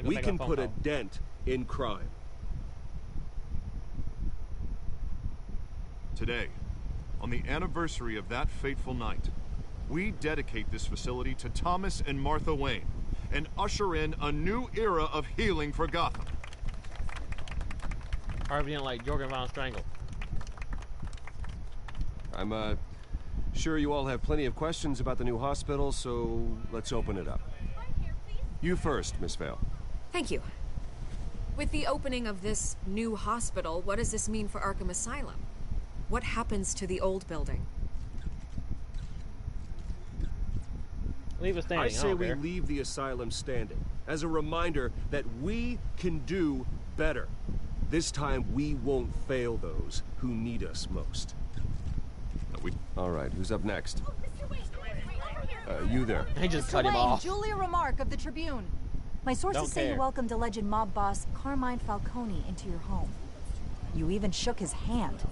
we can put a dent in crime. Today, on the anniversary of that fateful night, we dedicate this facility to Thomas and Martha Wayne and usher in a new era of healing for Gotham. Harvey didn't like Jorgen von Strangle. I'm sure you all have plenty of questions about the new hospital, so let's open it up. You first, Miss Vale. Thank you. With the opening of this new hospital, what does this mean for Arkham Asylum? What happens to the old building? Leave it standing. I say we leave the asylum standing, as a reminder that we can do better. This time we won't fail those who need us most. All right, who's up next? You there. He just cut him off. Julia Remark of the Tribune. My sources say you welcomed alleged mob boss Carmine Falcone into your home. You even shook his hand.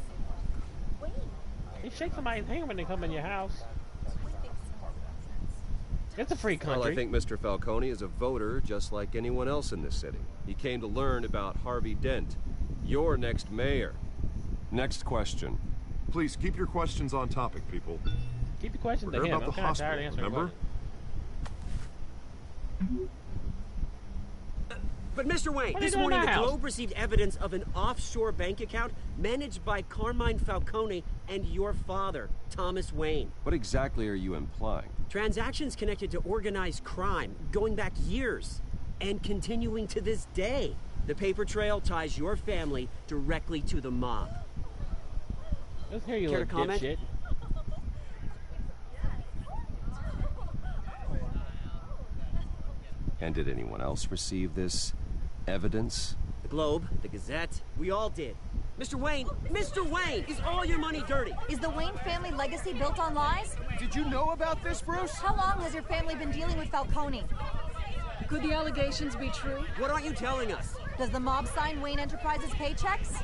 You shake somebody's hand when they come in your house. It's a free country. Well, I think Mr. Falcone is a voter just like anyone else in this city. He came to learn about Harvey Dent, your next mayor. Next question. Please keep your questions on topic, people. Keep your questions to him. I'm kind of tired of answering questions. But Mr. Wayne, this morning the Globe received evidence of an offshore bank account managed by Carmine Falcone and your father, Thomas Wayne. What exactly are you implying? Transactions connected to organized crime, going back years, and continuing to this day. The paper trail ties your family directly to the mob. Let's hear you, little dipshit. And did anyone else receive this evidence? The Globe, the Gazette, we all did. Mr. Wayne, is all your money dirty? Is the Wayne family legacy built on lies? Did you know about this, Bruce? How long has your family been dealing with Falcone? Could the allegations be true? What aren't you telling us? Does the mob sign Wayne Enterprises paychecks?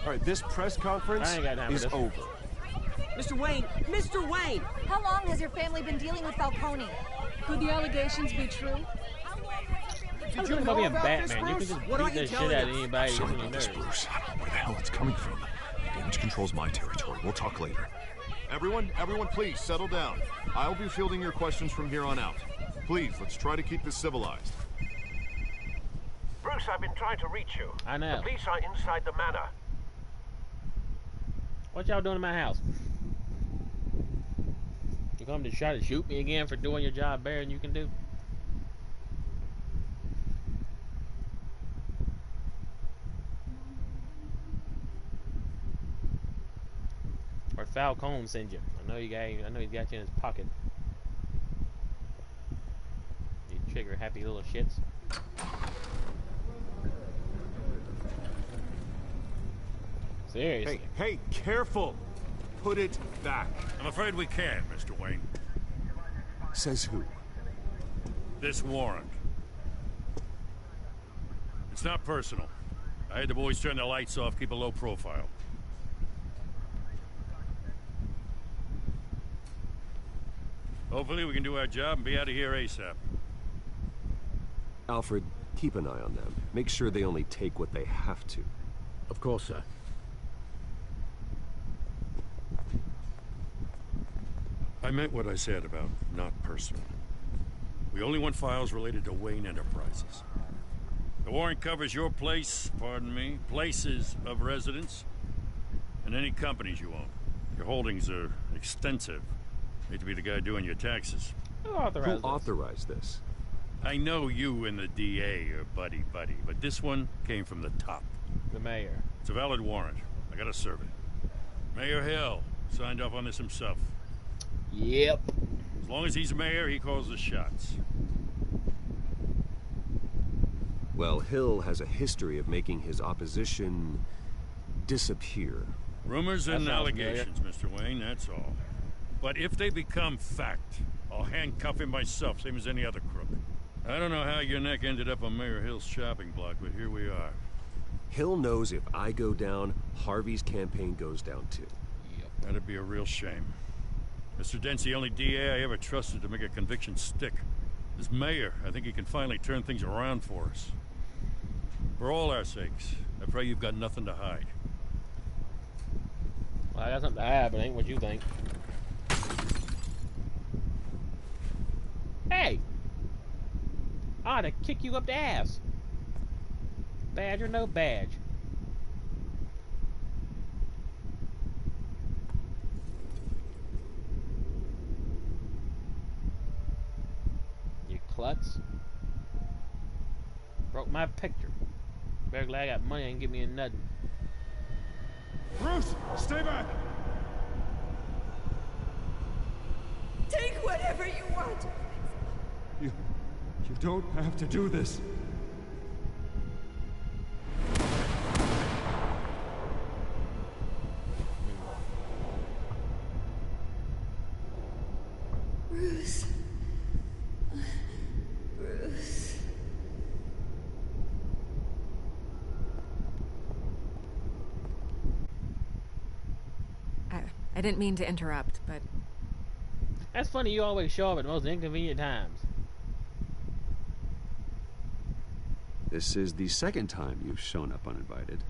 All right, this press conference is over. Mr. Wayne! How long has your family been dealing with Falcone? Could the allegations be true? Did you know about Batman? You can just beat the shit out of anybody. Sorry about this, Bruce. I don't know where the hell it's coming from. Damage control's my territory. We'll talk later. Everyone, please settle down. I'll be fielding your questions from here on out. Please, let's try to keep this civilized. Bruce, I've been trying to reach you. I know. The police are inside the manor. What y'all doing in my house? You come to try to shoot me again for doing your job better than you can do? Or Falcone send you? I know he's got you in his pocket. You trigger happy little shits. Seriously. Hey, careful! Put it back. I'm afraid we can't, Mr. Wayne. Says who? This warrant. It's not personal. I had the boys turn the lights off, keep a low profile. Hopefully we can do our job and be out of here ASAP. Alfred, keep an eye on them. Make sure they only take what they have to. Of course, sir. I meant what I said about not personal. We only want files related to Wayne Enterprises. The warrant covers your place, pardon me, places of residence, and any companies you own. Your holdings are extensive. Hate to be the guy doing your taxes. Who authorized this? I know you and the DA are buddy-buddy, but this one came from the top. The mayor. It's a valid warrant. I gotta serve it. Mayor Hill signed off on this himself. Yep. As long as he's mayor, he calls the shots. Well, Hill has a history of making his opposition disappear. Rumors and allegations, Mr. Wayne, that's all. But if they become fact, I'll handcuff him myself, same as any other crook. I don't know how your neck ended up on Mayor Hill's shopping block, but here we are. Hill knows if I go down, Harvey's campaign goes down too. Yep. That'd be a real shame. Mr. Dent's the only DA I ever trusted to make a conviction stick. As mayor, I think he can finally turn things around for us. For all our sakes, I pray you've got nothing to hide. Well, I got something to hide, but ain't what you think. Hey! I ought to kick you up the ass. Badge or no badge. You klutz. Broke my picture. Better glad I got money and give me a nothing. Bruce, stay back! Take whatever you want. You don't have to do this. Bruce. Bruce. I didn't mean to interrupt, but... That's funny, you always show up at the most inconvenient times. This is the second time you've shown up uninvited.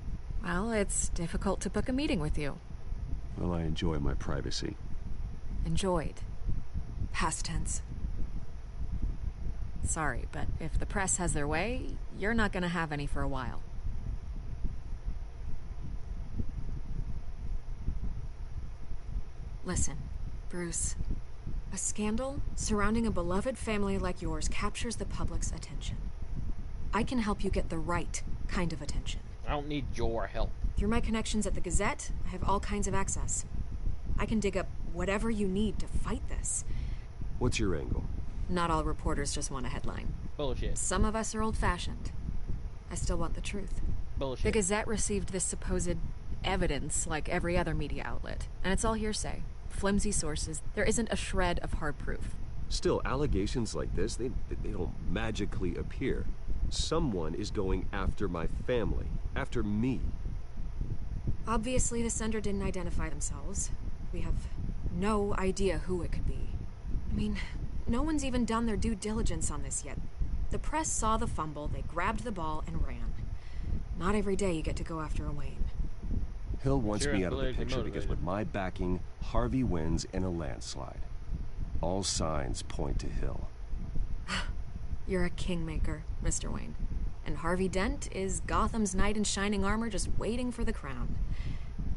Well, it's difficult to book a meeting with you. Well, I enjoy my privacy. Enjoyed. Past tense. Sorry, but if the press has their way, you're not gonna have any for a while. Listen, Bruce. A scandal surrounding a beloved family like yours captures the public's attention. I can help you get the right kind of attention. I don't need your help. Through my connections at the Gazette, I have all kinds of access. I can dig up whatever you need to fight this. What's your angle? Not all reporters just want a headline. Bullshit. Some of us are old-fashioned. I still want the truth. Bullshit. The Gazette received this supposed evidence like every other media outlet, and it's all hearsay. Flimsy sources. There isn't a shred of hard proof. Still, allegations like this, they don't magically appear. Someone is going after my family, after me. Obviously, the sender didn't identify themselves. We have no idea who it could be. I mean, no one's even done their due diligence on this yet. The press saw the fumble, they grabbed the ball and ran. Not every day you get to go after a Wayne. Hill wants me out of the picture because with my backing, Harvey wins in a landslide. All signs point to Hill. You're a kingmaker, Mr. Wayne. And Harvey Dent is Gotham's knight in shining armor just waiting for the crown.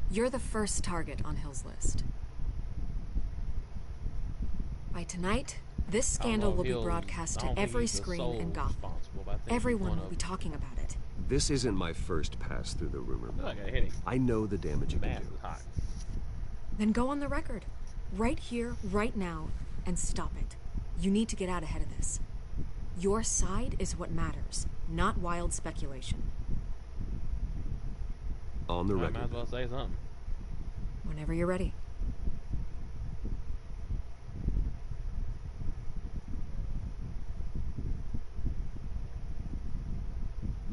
You're the first target on Hill's list. By tonight, this scandal will be broadcast to every screen in Gotham. Everyone will be talking about it. This isn't my first pass through the rumor mill. I know the damage you can do. Then go on the record. Right here, right now, and stop it. You need to get out ahead of this. Your side is what matters, not wild speculation. On the record. I might as well say something. Whenever you're ready.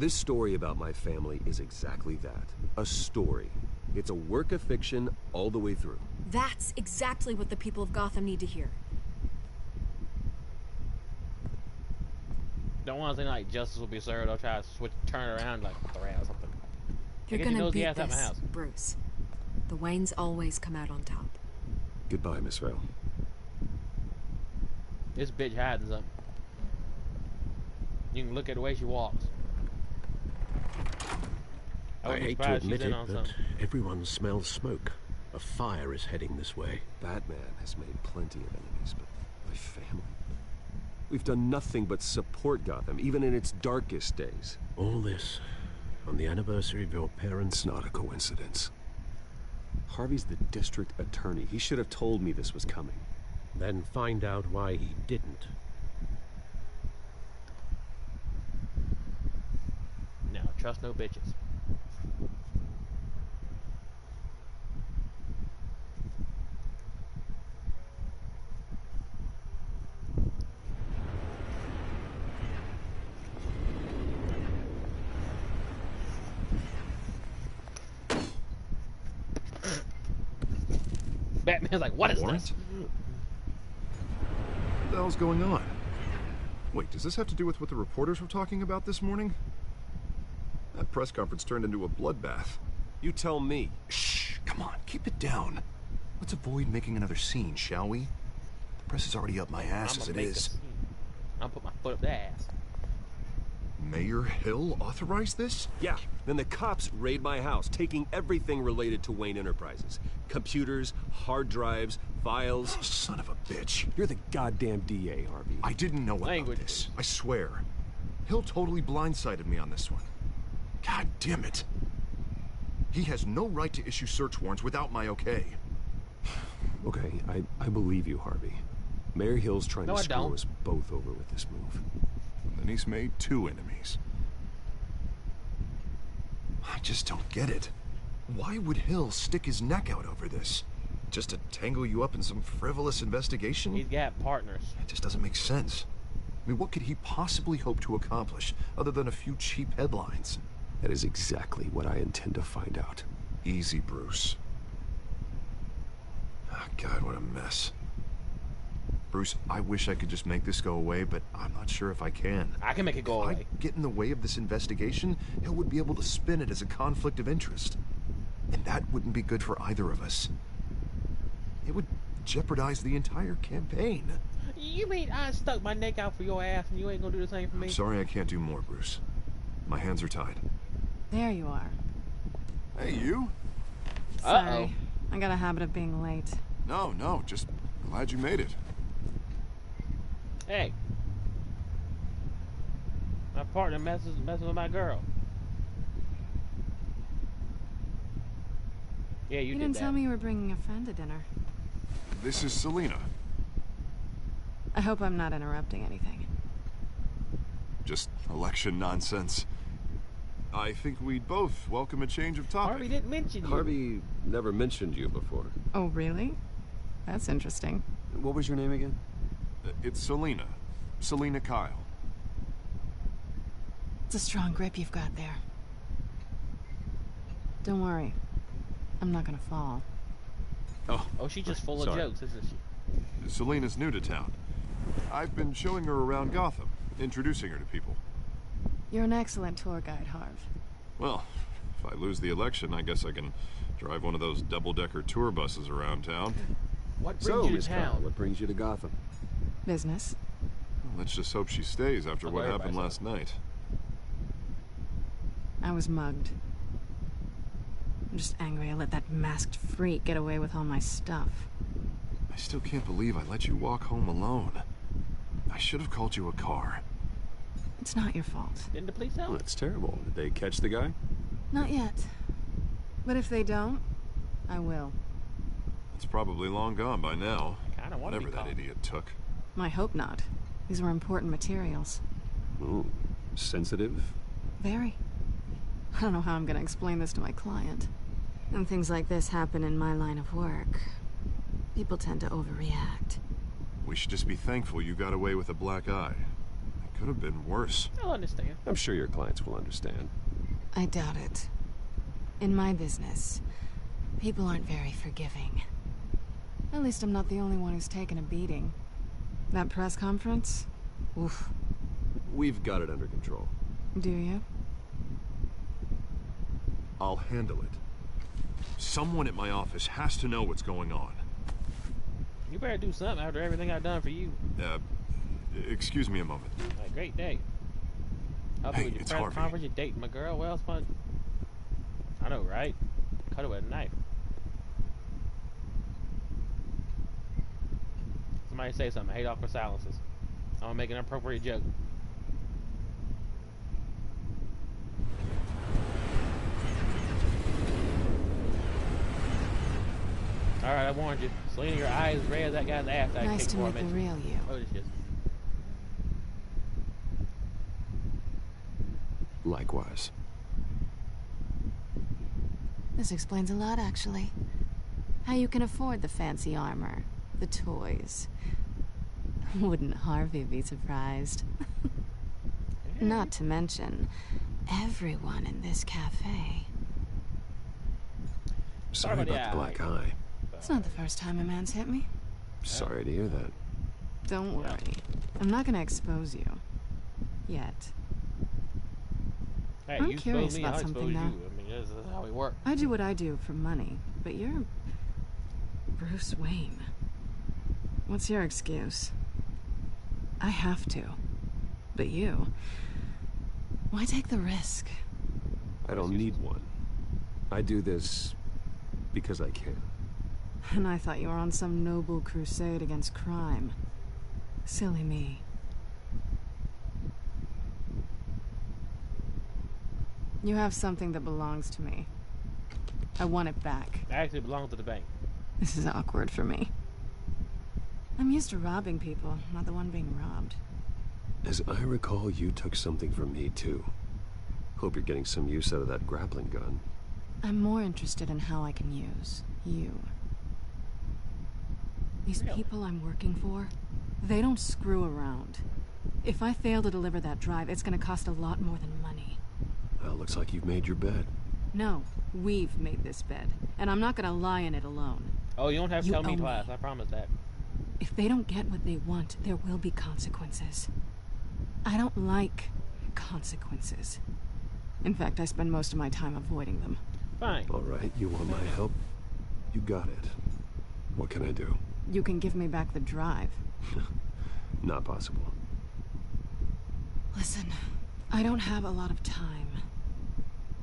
This story about my family is exactly that. A story. It's a work of fiction all the way through. That's exactly what the people of Gotham need to hear. Don't want to think like justice will be served. I'll try to turn around like threat or something. You're gonna beat this, Bruce. The Waynes always come out on top. Goodbye, Miss Vale. This bitch hiding something. You can look at the way she walks. I hate to admit it, but everyone smells smoke. A fire is heading this way. Batman has made plenty of enemies, but my family... We've done nothing but support Gotham, even in its darkest days. All this on the anniversary of your parents'... It's not a coincidence. Harvey's the district attorney. He should have told me this was coming. Then find out why he didn't. No, trust no bitches. Batman's like, what is this? What the hell's going on? Wait, does this have to do with what the reporters were talking about this morning? That press conference turned into a bloodbath. You tell me. Shh, come on, keep it down. Let's avoid making another scene, shall we? The press is already up my ass as it is. I'll put my foot up their ass. Mayor Hill authorized this? Yeah, then the cops raid my house, taking everything related to Wayne Enterprises. Computers, hard drives, files. Oh, son of a bitch. You're the goddamn DA, Harvey. I didn't know about this. I swear. Hill totally blindsided me on this one. God damn it. He has no right to issue search warrants without my okay. Okay, I believe you, Harvey. Mayor Hill's trying to screw us both over with this move. Then he's made two enemies. I just don't get it. Why would Hill stick his neck out over this? Just to tangle you up in some frivolous investigation? He's got partners. It just doesn't make sense. I mean, what could he possibly hope to accomplish other than a few cheap headlines? That is exactly what I intend to find out. Easy, Bruce. Oh, God, what a mess. Bruce, I wish I could just make this go away, but I'm not sure if I can. I can make it go away. If I get in the way of this investigation, Hill would be able to spin it as a conflict of interest. And that wouldn't be good for either of us. It would jeopardize the entire campaign. You mean I stuck my neck out for your ass and you ain't gonna do the same for me? I'm sorry I can't do more, Bruce. My hands are tied. There you are. Hey, you? Sorry. I got a habit of being late. No, just glad you made it. Hey. My partner messing with my girl. Yeah, you didn't tell me you were bringing a friend to dinner. This is Selina. I hope I'm not interrupting anything. Just election nonsense. I think we'd both welcome a change of topic. Harvey didn't mention you. Harvey never mentioned you before. Oh, really? That's interesting. What was your name again? It's Selina. Selina Kyle. It's a strong grip you've got there. Don't worry. I'm not gonna fall. Oh, she's just full of jokes, isn't she? Selina's new to town. I've been showing her around Gotham, introducing her to people. You're an excellent tour guide, Harv. Well, if I lose the election, I guess I can drive one of those double-decker tour buses around town. What brings you to town? What brings you to Gotham? Business. Well, let's just hope she stays after what happened last night. I was mugged. I'm just angry I let that masked freak get away with all my stuff. I still can't believe I let you walk home alone. I should have called you a car. It's not your fault. Didn't the police help? Well, that's terrible. Did they catch the guy? Not yet. But if they don't, I will. It's probably long gone by now. I kinda want to whatever that idiot took. I hope not. These were important materials. Ooh, sensitive? Very. I don't know how I'm gonna explain this to my client. When things like this happen in my line of work, people tend to overreact. We should just be thankful you got away with a black eye. I Could have been worse. I'll understand. I'm sure your clients will understand. I doubt it. In my business, people aren't very forgiving. At least I'm not the only one who's taken a beating. That press conference? Oof. We've got it under control. Do you? I'll handle it. Someone at my office has to know what's going on. You better do something after everything I've done for you. Excuse me a moment. A great day. I'll Hey, do your it's press Harvey. conference, you date my girl. Well, it's fun. I know, right? Cut it with a knife. Somebody say something. I hate awkward silences. I'm gonna make an appropriate joke. Alright, I warned you. Selena, your eye is red as that guy's ass. Nice to meet the real you. Oh, this shit. Likewise. This explains a lot, actually. How you can afford the fancy armor, the toys. Wouldn't Harvey be surprised? Not to mention, everyone in this cafe. Sorry about the black eye. It's not the first time a man's hit me. Sorry to hear that. Don't worry. I'm not gonna expose you. Yet. Hey, I'm you curious expose me, about I'll something expose now. you. I mean, this is how we work. I do what I do for money, but you're Bruce Wayne. What's your excuse? I have to. But you, why take the risk? I don't need one. I do this because I can. And I thought you were on some noble crusade against crime. Silly me. You have something that belongs to me. I want it back. It actually belongs to the bank. This is awkward for me. I'm used to robbing people, not the one being robbed. As I recall, you took something from me, too. Hope you're getting some use out of that grappling gun. I'm more interested in how I can use you. These people I'm working for, they don't screw around. If I fail to deliver that drive, it's gonna cost a lot more than money. Well, looks like you've made your bed. No, we've made this bed, and I'm not gonna lie in it alone. Oh, you don't have to tell me owe twice. I promise that. If they don't get what they want, there will be consequences. I don't like consequences. In fact, I spend most of my time avoiding them. Fine. All right, you want my help? You got it. What can I do? You can give me back the drive. Not possible. Listen, I don't have a lot of time.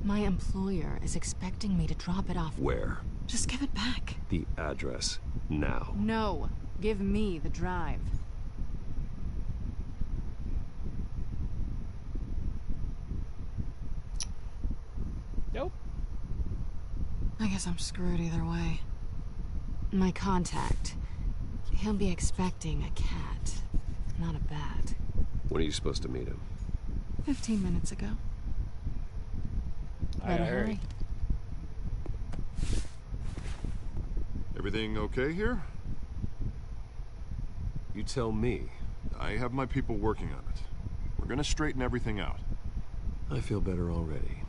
My employer is expecting me to drop it off. Where? Just give it back. The address, now. No, give me the drive. Nope. I guess I'm screwed either way. My contact, he'll be expecting a cat, not a bat. When are you supposed to meet him? 15 minutes ago. Better hurry. Everything okay here? You tell me. I have my people working on it. We're gonna straighten everything out. I feel better already.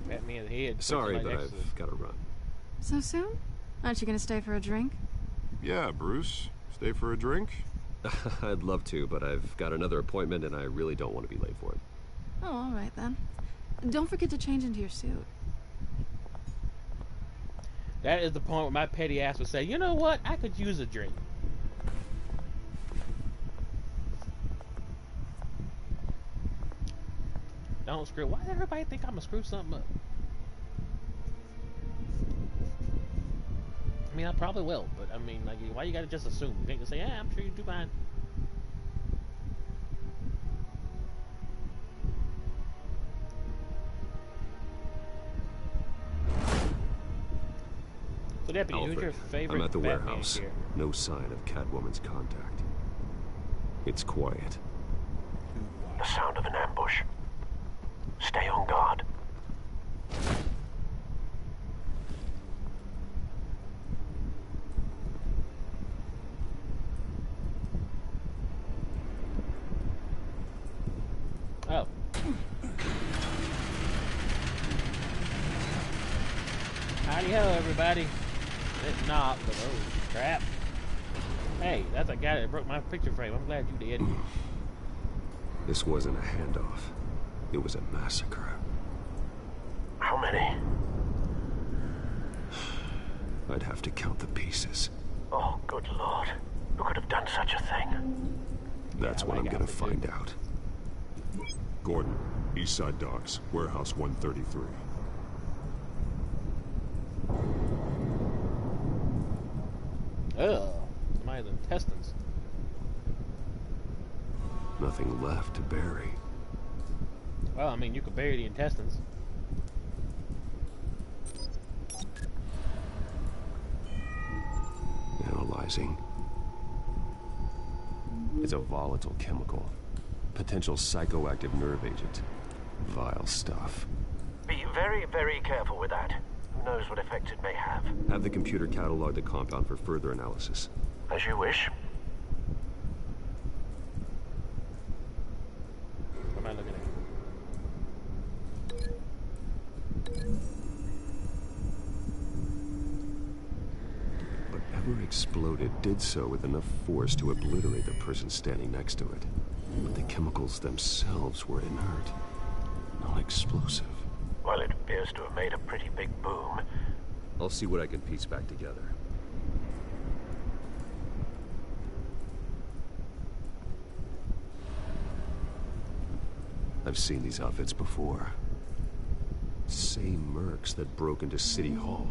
Pat me in the head. Sorry, but I've got to run. So soon? Aren't you gonna stay for a drink? Yeah, Bruce. Stay for a drink? I'd love to, but I've got another appointment and I really don't want to be late for it. Oh, all right then. Don't forget to change into your suit. That is the point where my petty ass would say, you know what? I could use a drink. Don't screw. Why does everybody think I'm gonna screw something up? I mean, I probably will, but I mean, like, why you gotta just assume? You can't just say, yeah, I'm sure you do fine. So, Deputy, Alfred, who's your favorite I'm at the Batman warehouse. here? No sign of Catwoman's contact. It's quiet. The sound of an ambush. Stay on guard. anybody? It's not, but oh crap. Hey, that's a guy that broke my picture frame. I'm glad you did. This wasn't a handoff. It was a massacre. How many? I'd have to count the pieces. Oh, good lord. Who could have done such a thing? That's what I'm gonna find out. Gordon, Eastside Docks, Warehouse 133. Ugh, somebody's intestines. Nothing left to bury. Well, I mean, you could bury the intestines. Analyzing. It's a volatile chemical. Potential psychoactive nerve agent. Vile stuff. Be very, very careful with that. Who knows what effect it may have. Have the computer catalog the compound for further analysis. As you wish. What am I looking at? Whatever exploded did so with enough force to obliterate the person standing next to it. But the chemicals themselves were inert, non-explosive. Well, it appears to have made a pretty big boom. I'll see what I can piece back together. I've seen these outfits before. Same mercs that broke into City Hall.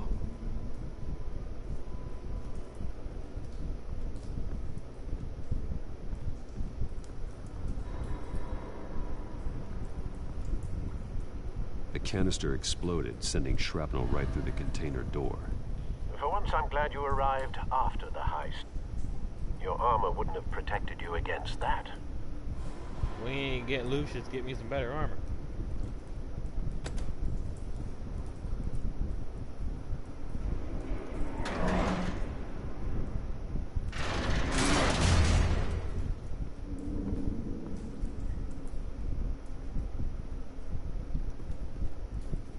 The canister exploded, sending shrapnel right through the container door. For once, I'm glad you arrived after the heist. Your armor wouldn't have protected you against that. We ain't get Lucius, get me some better armor.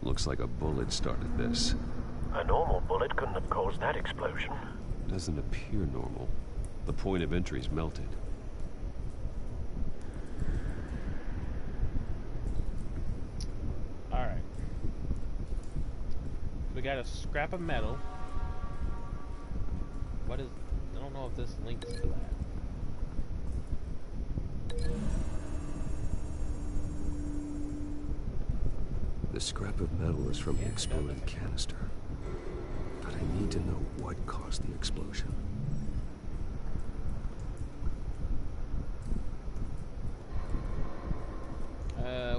Looks like a bullet started this. A normal bullet couldn't have caused that explosion. Doesn't appear normal. The point of entry's melted. Alright. We got a scrap of metal. What is... I don't know if this links to that. The scrap of metal is from the exploded canister. But I need to know what caused the explosion.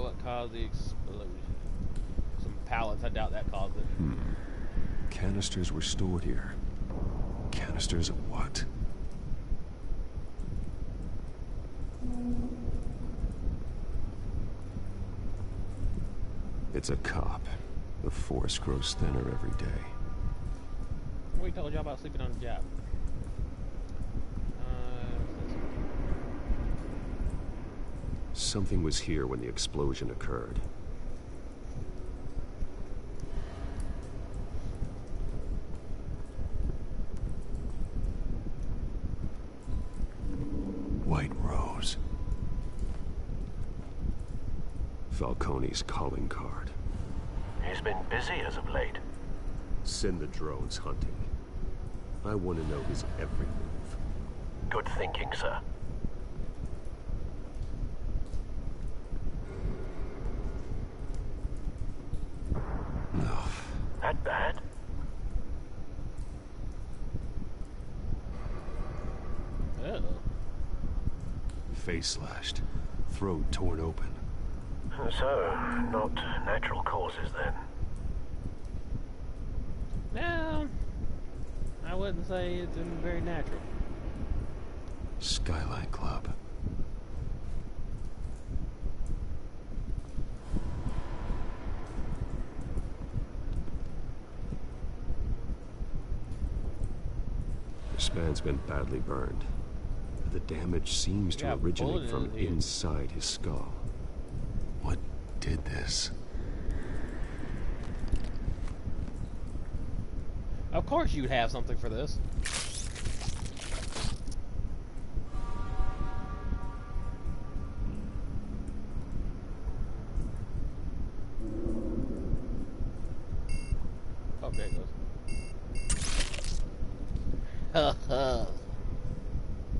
What caused the explosion? Some pallets, I doubt that caused it. Canisters were stored here. Canisters of what? It's a cop. The force grows thinner every day. We told y'all about sleeping on the job. Something was here when the explosion occurred. White Rose. Falcone's calling card. He's been busy as of late. Send the drones hunting. I want to know his every move. Good thinking, sir. No. That bad? Oh. Face slashed. Throat torn open. So, not natural causes then? No. I wouldn't say it's very natural. Skylight Club. This man's been badly burned. The damage seems to originate from inside his skull. What did this? Of course you'd have something for this. Oh, there it goes.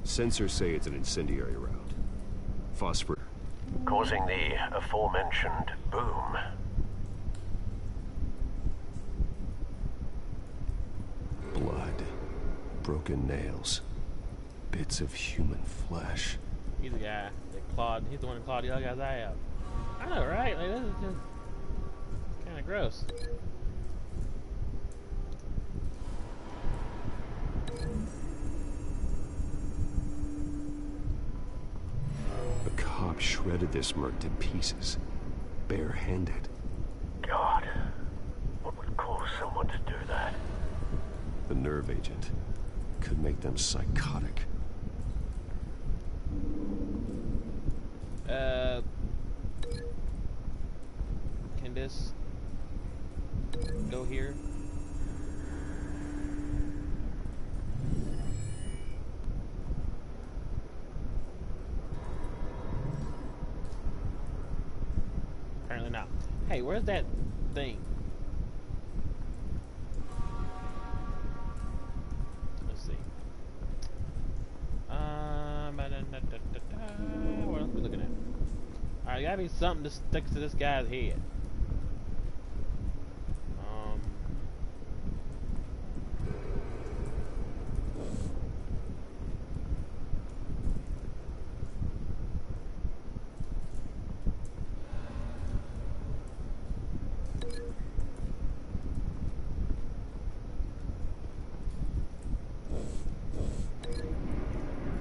Sensors say it's an incendiary round. Phosphor. Causing the aforementioned boom. Blood. Broken nails. Bits of human flesh. He's the guy that clawed. He's the one that clawed the other guy's eye out. I know, right? Like, this is just kind of gross. The cop shredded this merc to pieces, barehanded. God, what would cause someone to do that? The nerve agent could make them psychotic. Can this go here? Apparently not. Hey, where's that thing? Let's see. What else are we looking at? Alright, gotta be something that sticks to this guy's head.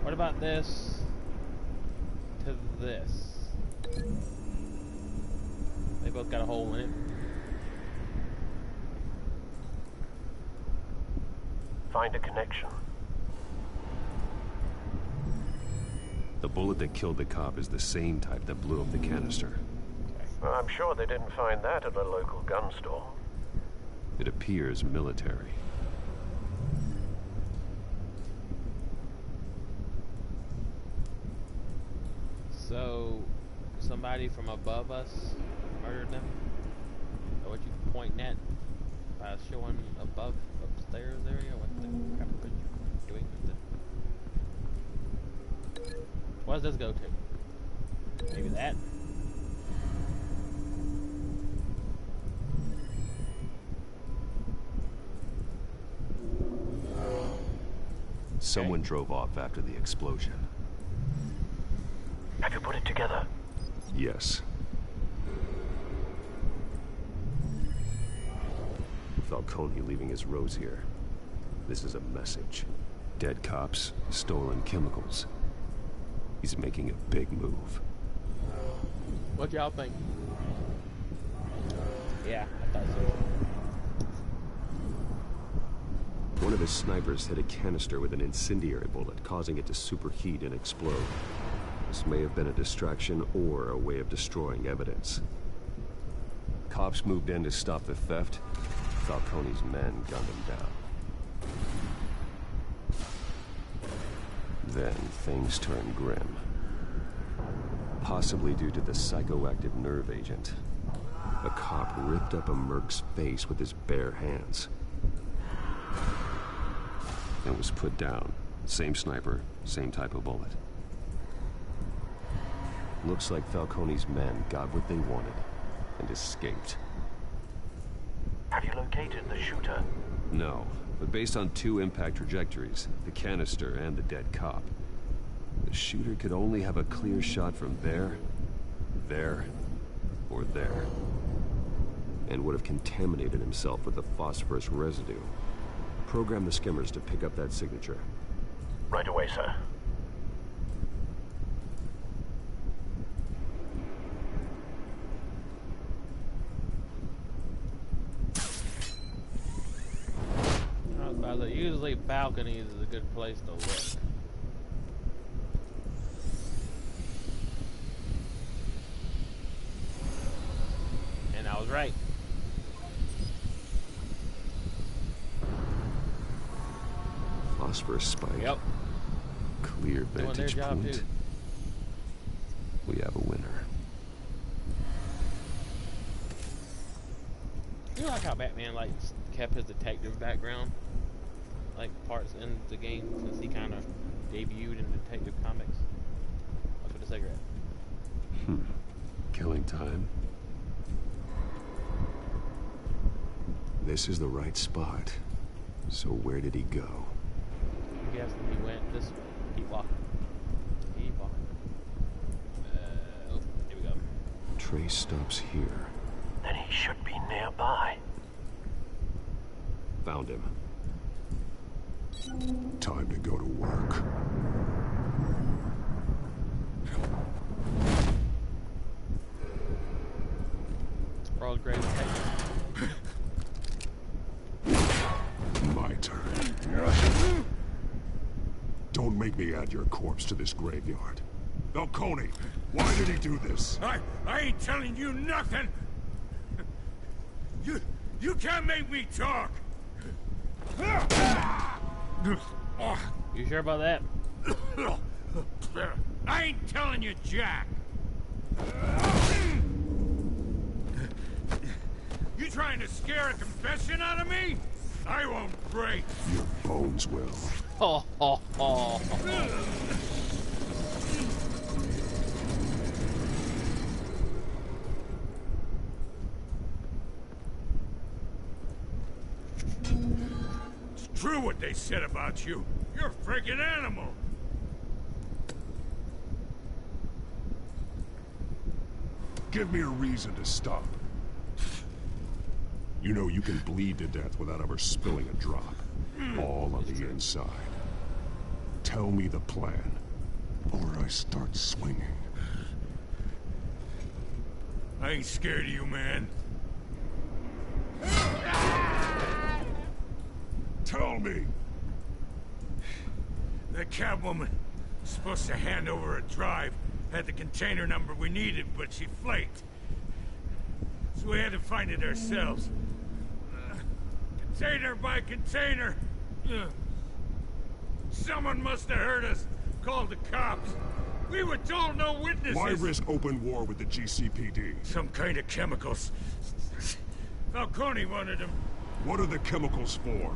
What about this to this? They both got a hole in it. Find a connection. The bullet that killed the cop is the same type that blew up the canister. Well, I'm sure they didn't find that at a local gun store. It appears military. So, somebody from above us murdered them? Is that what you're pointing at? By showing above, upstairs area? What the crap are you doing with it? What does this go to? Maybe that? Someone drove off after the explosion. Have you put it together? Yes. Falcone leaving his rose here. This is a message. Dead cops, stolen chemicals. He's making a big move. What y'all think? Yeah, I thought so. One of his snipers hit a canister with an incendiary bullet, causing it to superheat and explode. This may have been a distraction or a way of destroying evidence. Cops moved in to stop the theft. Falcone's men gunned him down. Then things turned grim. Possibly due to the psychoactive nerve agent. A cop ripped up a merc's face with his bare hands. And was put down. Same sniper, same type of bullet. Looks like Falcone's men got what they wanted and escaped. Have you located the shooter? No, but based on two impact trajectories, the canister and the dead cop, the shooter could only have a clear shot from there, or there, and would have contaminated himself with the phosphorus residue. Program the skimmers to pick up that signature. Right away, sir. Usually balconies is a good place to look. And I was right. phosphorus spike. Yep. Clear vantage point. Too. We have a winner. You know, like how Batman like kept his detective background, like parts in the game, since he kind of debuted in Detective Comics. Look at the cigarette. Killing time. This is the right spot. So where did he go? I'm guessing he went this way. Keep walking. Keep walking. Oh, here we go. Trace stops here. Then he should be nearby. Found him. Time to go to work. World Great Detective. My turn. Don't make me add your corpse to this graveyard. Falcone, why did he do this? I ain't telling you nothing! You can't make me talk! You sure about that? I ain't telling you, Jack! You trying to scare a confession out of me? I won't break. Your bones will. Oh, oh, oh. It's true what they said about you. You're a freaking animal. Give me a reason to stop. You know you can bleed to death without ever spilling a drop. All on the inside. Tell me the plan, or I start swinging. I ain't scared of you, man. Tell me! The Catwoman was supposed to hand over a drive. Had the container number we needed, but she flaked. So we had to find it ourselves. Container by container. Someone must have heard us. Called the cops. We were told no witnesses. Why risk open war with the GCPD? Some kind of chemicals. Falcone wanted them. What are the chemicals for?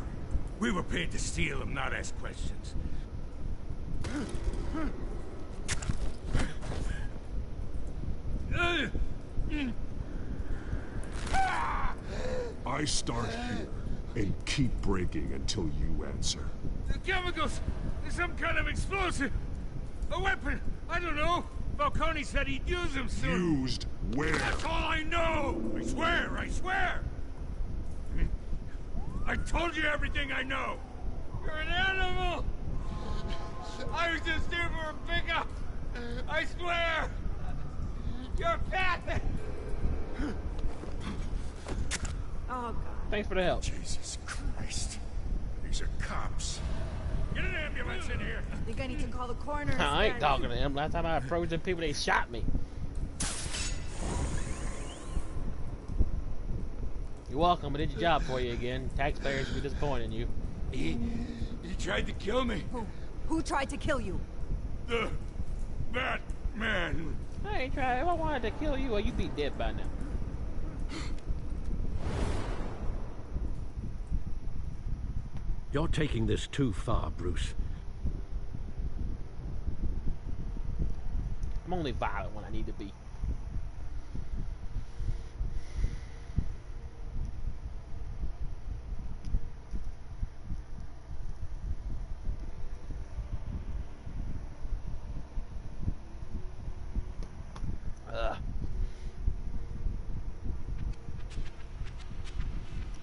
We were paid to steal them, not ask questions. I start here and keep breaking until you answer. The chemicals! There's some kind of explosive! A weapon! I don't know! Falcone said he'd use them soon! Used where? That's all I know! I swear! I swear! I told you everything I know! You're an animal! I was just here for a pickup! I swear! You're pathetic! Oh, God. Thanks for the help. Jesus Christ. These are cops. Get an ambulance in here. I think I need to call the coroner. I ain't talking to him. Last time I approached them people, they shot me. You're welcome. I did your job for you again. Taxpayers should be disappointed in you. He tried to kill me. Who tried to kill you? The Batman. I ain't trying. If I wanted to kill you, well, you'd be dead by now. You're taking this too far, Bruce. I'm only violent when I need to be.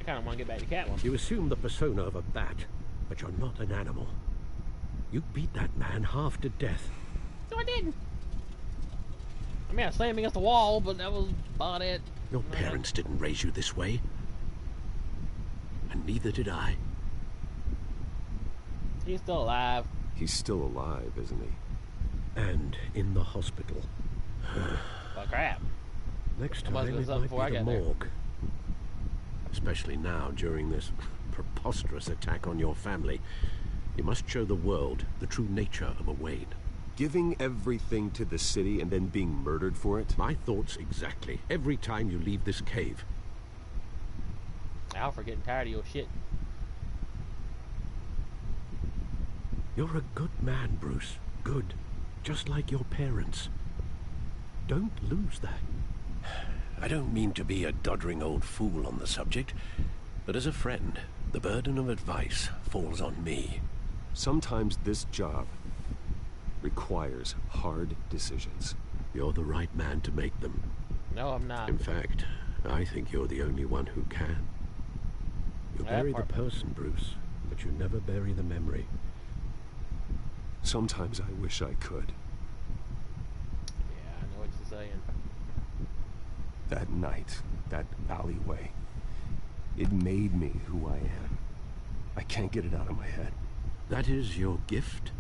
I kind of want to get back to Catwoman. You assume the persona of a bat, but you're not an animal. You beat that man half to death. No, I didn't. I mean, I slammed against the wall, but that was about it. Your parents didn't raise you this way. And neither did I. He's still alive. He's still alive, isn't he? And in the hospital. Well, crap. Next I must time have it done might before I be the got there. morgue. Especially now, during this preposterous attack on your family. You must show the world the true nature of a Wayne. Giving everything to the city and then being murdered for it? My thoughts exactly. Every time you leave this cave. Alfred getting tired of your shit. You're a good man, Bruce. Good. Just like your parents. Don't lose that. I don't mean to be a doddering old fool on the subject, but as a friend, the burden of advice falls on me. Sometimes this job requires hard decisions. You're the right man to make them. No, I'm not. In fact, I think you're the only one who can. You bury the person, Bruce, but you never bury the memory. Sometimes I wish I could. Yeah, I know what you're saying. That night, that alleyway, it made me who I am. I can't get it out of my head. That is your gift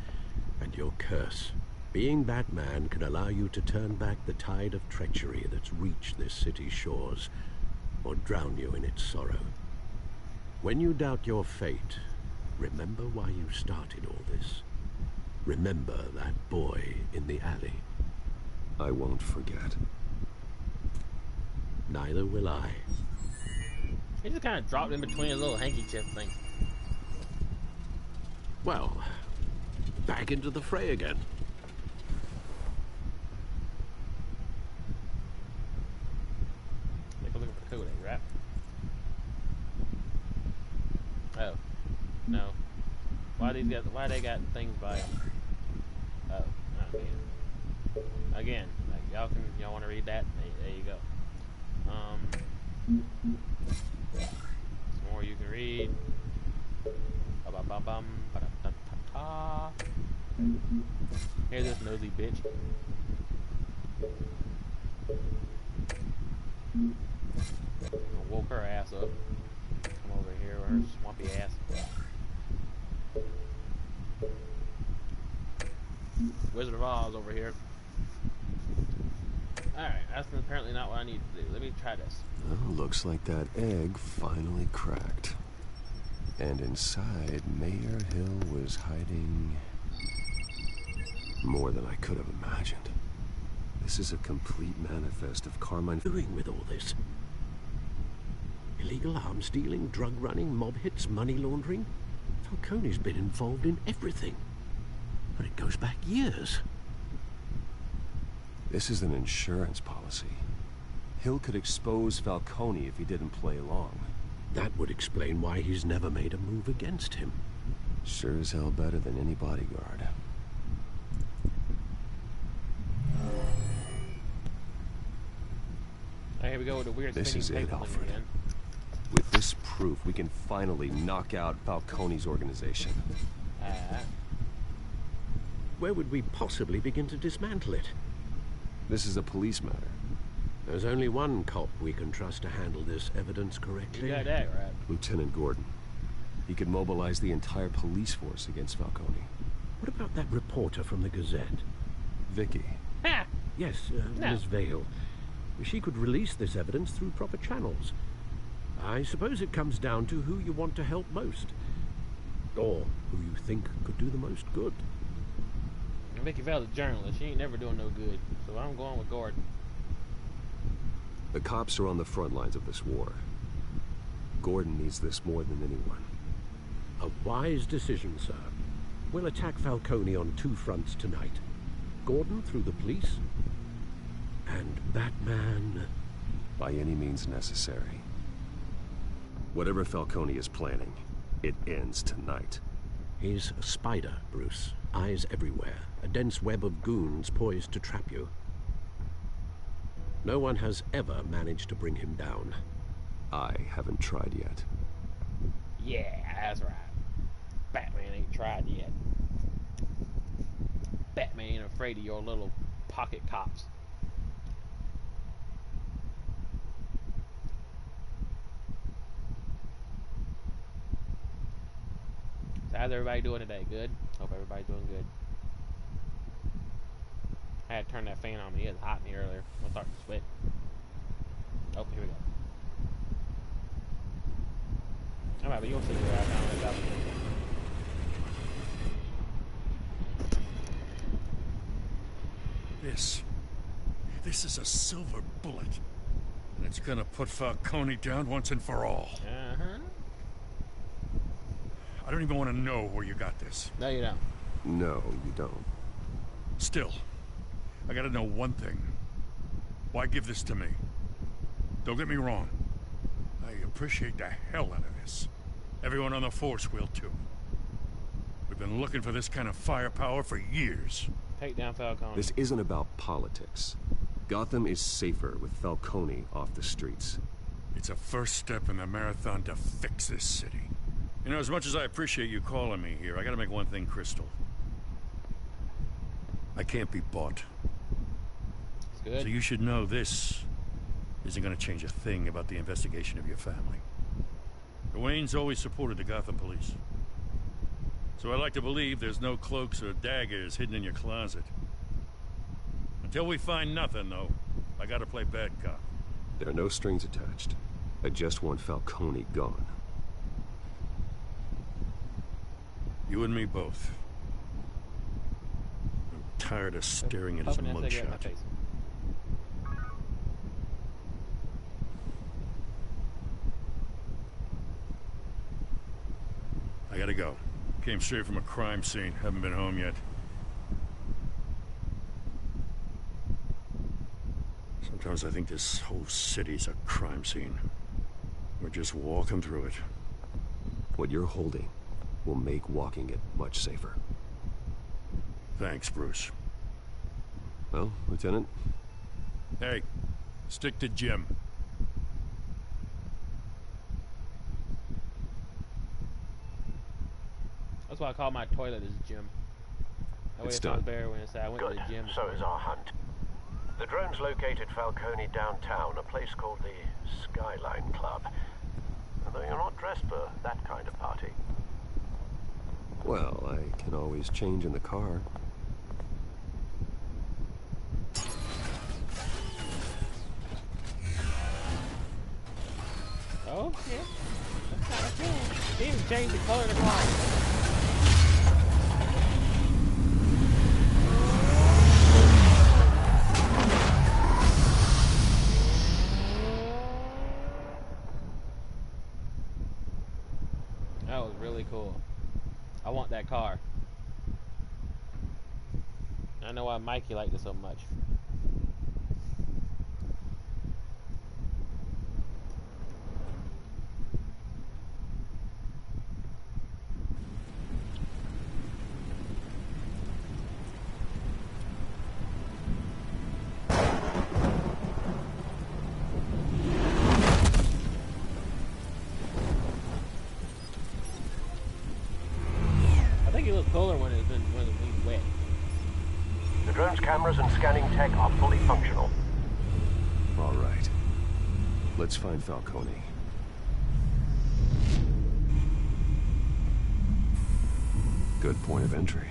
and your curse. Being Batman can allow you to turn back the tide of treachery that's reached this city's shores, or drown you in its sorrow. When you doubt your fate, remember why you started all this. Remember that boy in the alley. I won't forget. Neither will I. He just kind of dropped in between a little handkerchief thing. Well, back into the fray again. Take a look at the code, right? Oh, no. Why they got things by them? Oh, again, like y'all want to read that? There you go. Some more you can read. Here's this nosy bitch. I woke her ass up. Come over here with her swampy ass. Wizard of Oz over here. Alright, that's apparently not what I need to do. Let me try this. Well, looks like that egg finally cracked. And inside, Mayor Hill was hiding more than I could have imagined. This is a complete manifest of Carmine. Doing with all this? Illegal arms dealing, drug running, mob hits, money laundering? Falcone's been involved in everything. But it goes back years. This is an insurance policy. Hill could expose Falcone if he didn't play along. That would explain why he's never made a move against him. Sure as hell better than any bodyguard. Here we go with the weird This is spinning it, paper Alfred. again. With this proof, we can finally knock out Falcone's organization. Where would we possibly begin to dismantle it? This is a police matter. There's only one cop we can trust to handle this evidence correctly. You got that right. Lieutenant Gordon. He could mobilize the entire police force against Falcone. What about that reporter from the Gazette? Vicky. Ha! Yes, Ms. Vale. She could release this evidence through proper channels. I suppose it comes down to who you want to help most. Or who you think could do the most good. Vicky Vale's a journalist. She ain't never doing no good. So I'm going with Gordon. The cops are on the front lines of this war. Gordon needs this more than anyone. A wise decision, sir. We'll attack Falcone on two fronts tonight. Gordon through the police, and Batman... by any means necessary. Whatever Falcone is planning, it ends tonight. He's a spider, Bruce. Eyes everywhere. A dense web of goons poised to trap you. No one has ever managed to bring him down. I haven't tried yet. Yeah, that's right. Batman ain't tried yet. Batman ain't afraid of your little pocket cops. So how's everybody doing today? Good? Hope everybody's doing good. I had to turn that fan on me. It was hot in here earlier. I'm starting to sweat. Oh, here we go. Alright, but you'll see where I found it. This is a silver bullet. And it's gonna put Falcone down once and for all. Uh-huh. I don't even want to know where you got this. No, you don't. No, you don't. Still, I gotta know one thing. Why give this to me? Don't get me wrong. I appreciate the hell out of this. Everyone on the force will too. We've been looking for this kind of firepower for years. Take down Falcone. This isn't about politics. Gotham is safer with Falcone off the streets. It's a first step in the marathon to fix this city. You know, as much as I appreciate you calling me here, I gotta make one thing crystal. I can't be bought. It's good. So you should know this isn't gonna change a thing about the investigation of your family. The Waynes always supported the Gotham police. So I like to believe there's no cloaks or daggers hidden in your closet. Until we find nothing, though, I gotta play bad cop. There are no strings attached. I just want Falcone gone. You and me both. I'm tired of staring at his mugshot. I gotta go. Came straight from a crime scene. Haven't been home yet. Sometimes I think this whole city's a crime scene. We're just walking through it. What you're holding will make walking it much safer. Thanks, Bruce. Well, Lieutenant? Hey, stick to Jim. That's why I call my toilet is Jim. That way It's it done. sounds better when it's I went Good. to the gym. So is our hunt. The drones located Falcone downtown, a place called the Skyline Club. Although you're not dressed for that kind of party. Well, I can always change in the car. Oh, shit. That's kind of cool. They even changed the color of the car. That was really cool. I want that car. I know why Mikey liked it so much. I think it looks cooler when it's wet. The drone's cameras and scanning tech are fully functional. All right. Let's find Falcone. Good point of entry.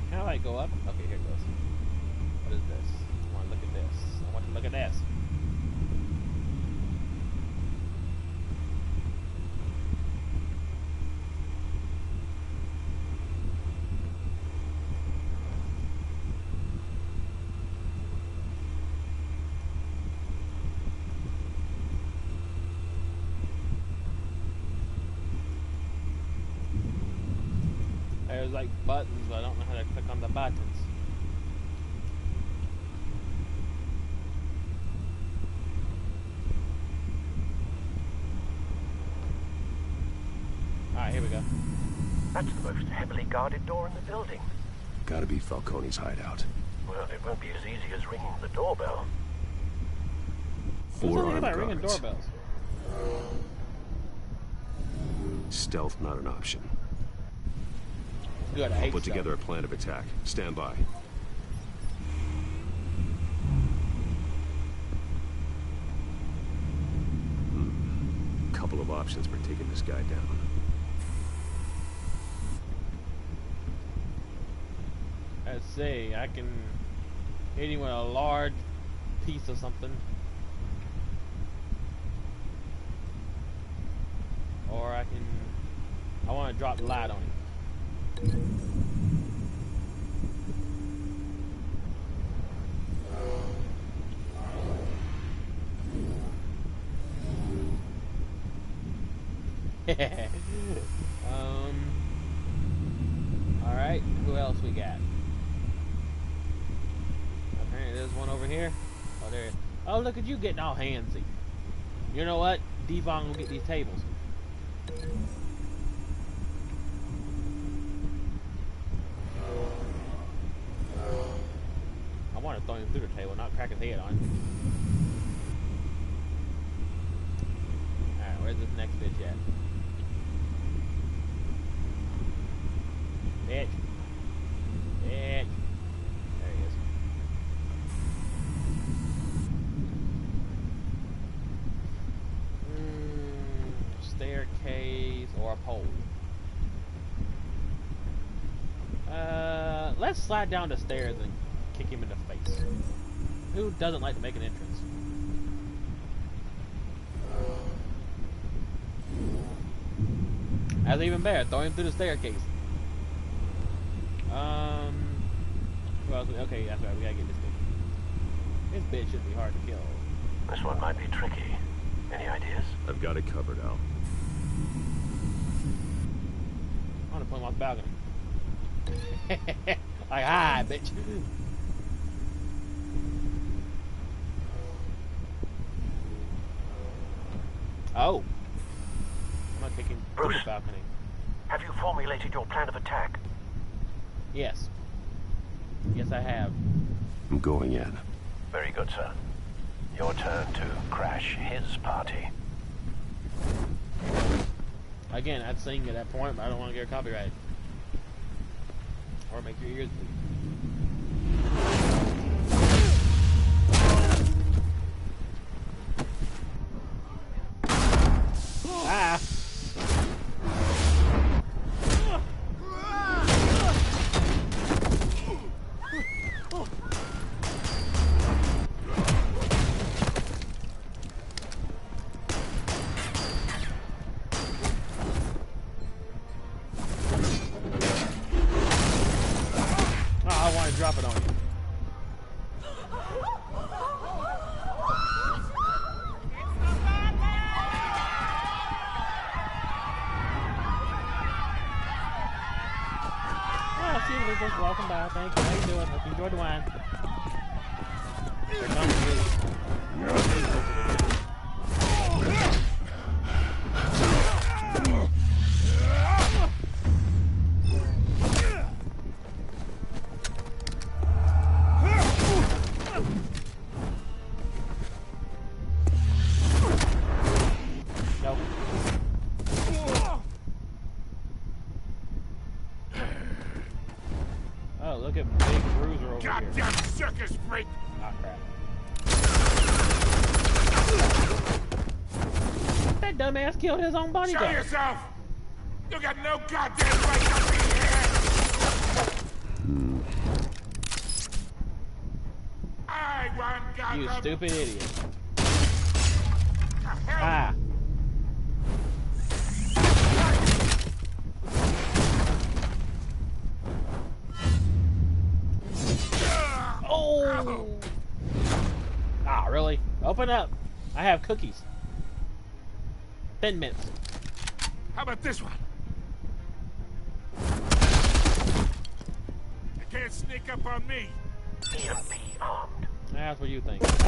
Can I like go up? Okay, here it goes. What is this? I want to look at this. I want to look at this. There's like buttons, but I don't know how to click on the buttons. Alright, here we go. That's the most heavily guarded door in the building. Gotta be Falcone's hideout. Well, it won't be as easy as ringing the doorbell. Who's Four about armed ringing guards. doorbells? Stealth not an option. Good, I I'll hate put stealth. together a plan of attack. Stand by. Couple of options for taking this guy down. Let's see, I can hit him with a large piece of something. Or I can drop the light on him. Alright, who else we got? Apparently there's one over here. Oh, there. Oh, look at you getting all handsy. You know what? Devon will get these tables. I want to throw him through the table, not crack his head on him. Alright, where's this next bitch at? Bitch. Bitch. There he is. Staircase or a pole. Let's slide down the stairs and kick him in the face. Who doesn't like to make an entrance? That's even better. Throw him through the staircase. Who else? Okay, that's right. We gotta get this thing. This bitch should be hard to kill. This one might be tricky. Any ideas? I've got it covered, Al. I want to put him on the balcony. Like, hi, bitch. Oh. I'm gonna kick him through the balcony. Have you formulated your plan of attack? Yes. Yes, I have. I'm going in. Very good, sir. Your turn to crash his party. Again, I'd sing at that point, but I don't want to get copyrighted. Or make your ears bleed. Ah! Drop it on you. Oh, see you, Lucas. Welcome back. Thank you. How you doing? Hope you enjoyed the wine. Here comes dumbass killed his own bodyguard. Show yourself! You got no goddamn right to be here! I want Gotham! You stupid idiot. Ah. Oh! Ah, really? Open up. I have cookies. 10 minutes. How about this one? You can't sneak up on me. EMP armed. That's what you think. That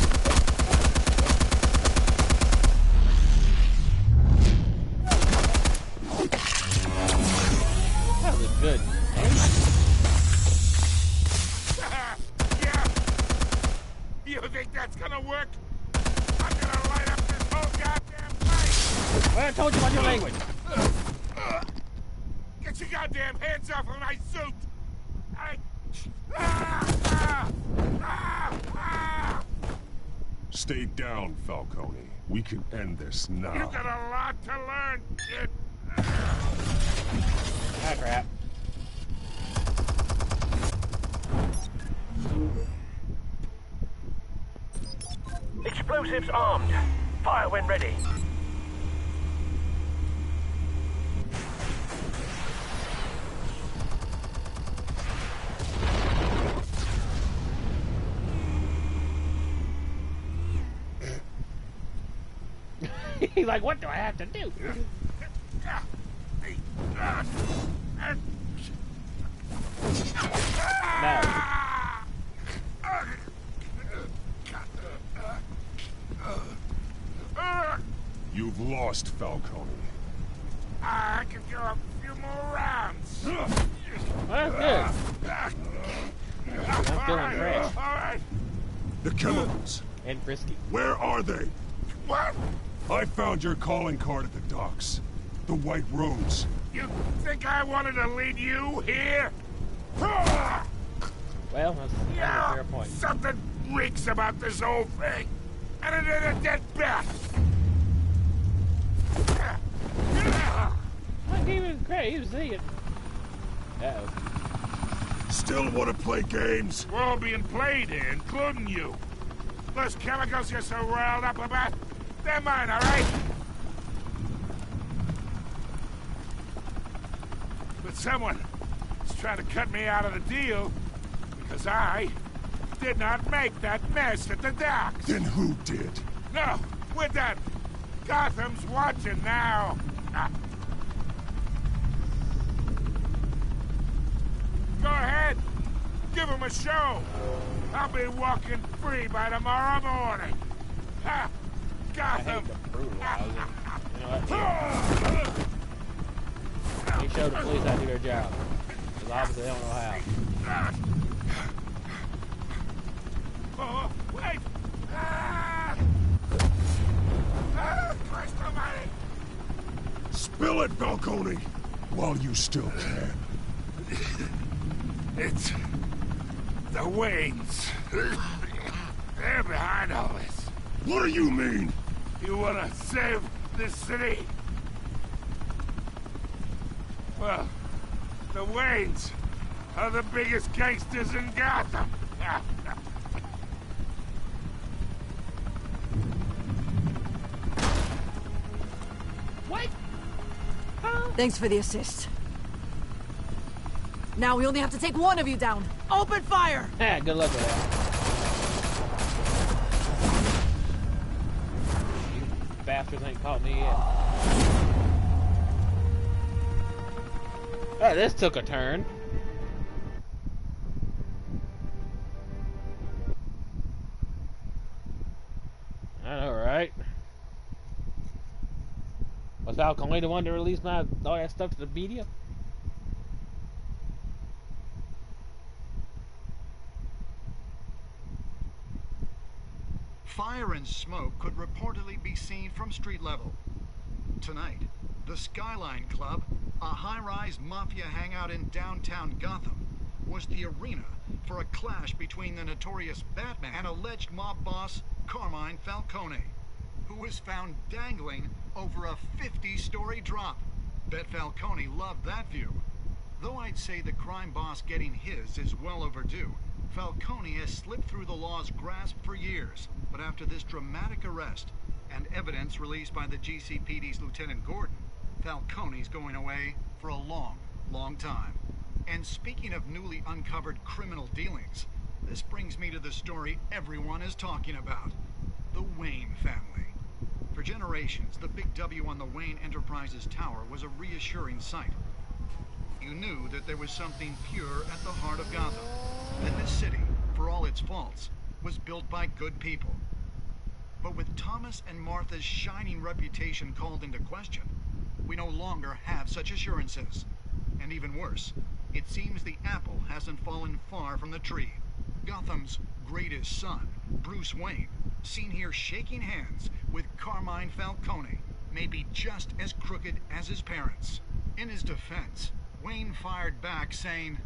was good. Yeah. You think that's gonna work? I'm gonna light up this whole goddamn place. Well, I told you about your language. Get your goddamn hands off of my suit. Stay down, Falcone. We can end this now. You got a lot to learn, kid. Ah, crap. Explosives armed. Fire when ready. He's like, what do I have to do? No. You've lost, Falcone. I could go a few more rounds. Well, that's good. I'm feeling fresh. All right. The chemicals. And frisky. Where are they? What? I found your calling card at the docks. The White Rose. You think I wanted to lead you here? Well, that's a fair point. Something reeks about this whole thing. And it ain't a dead bat. I gave him credit. He was seeing. Uh-oh. Still want to play games? We're all being played here, including you. Those chemicals you're so riled up about, they're mine, all right? But someone is trying to cut me out of the deal because I did not make that mess at the docks. Then who did? No, we're done. Gotham's watching now. Go ahead. Give him a show. I'll be walking free by tomorrow morning. Ha! Gotham. You know what? He showed the police how to do their job. Because obviously they don't know how. Oh, wait! Christ almighty! Spill it, Falcone, while you still can. It's the Waynes. They're behind all this. What do you mean? You want to save this city? Well, the Waynes are the biggest gangsters in Gotham. What? Thanks for the assist. Now we only have to take one of you down. Open fire! Yeah, good luck with that. You bastards ain't caught me yet. Oh, this took a turn. I know, right? Was Falcone the one to release all that stuff to the media? Fire and smoke could reportedly be seen from street level. Tonight, the Skyline Club, a high-rise mafia hangout in downtown Gotham, was the arena for a clash between the notorious Batman and alleged mob boss Carmine Falcone, who was found dangling over a 50-story drop. Bet Falcone loved that view. Though I'd say the crime boss getting his is well overdue, Falcone has slipped through the law's grasp for years. But after this dramatic arrest and evidence released by the GCPD's Lieutenant Gordon, Falcone's going away for a long, long time. And speaking of newly uncovered criminal dealings, this brings me to the story everyone is talking about. The Wayne family. For generations, the big W on the Wayne Enterprises tower was a reassuring sight. You knew that there was something pure at the heart of Gotham. That this city, for all its faults, was built by good people. But with Thomas and Martha's shining reputation called into question, we no longer have such assurances. And even worse, it seems the apple hasn't fallen far from the tree. Gotham's greatest son, Bruce Wayne, seen here shaking hands with Carmine Falcone, may be just as crooked as his parents. In his defense, Wayne fired back saying,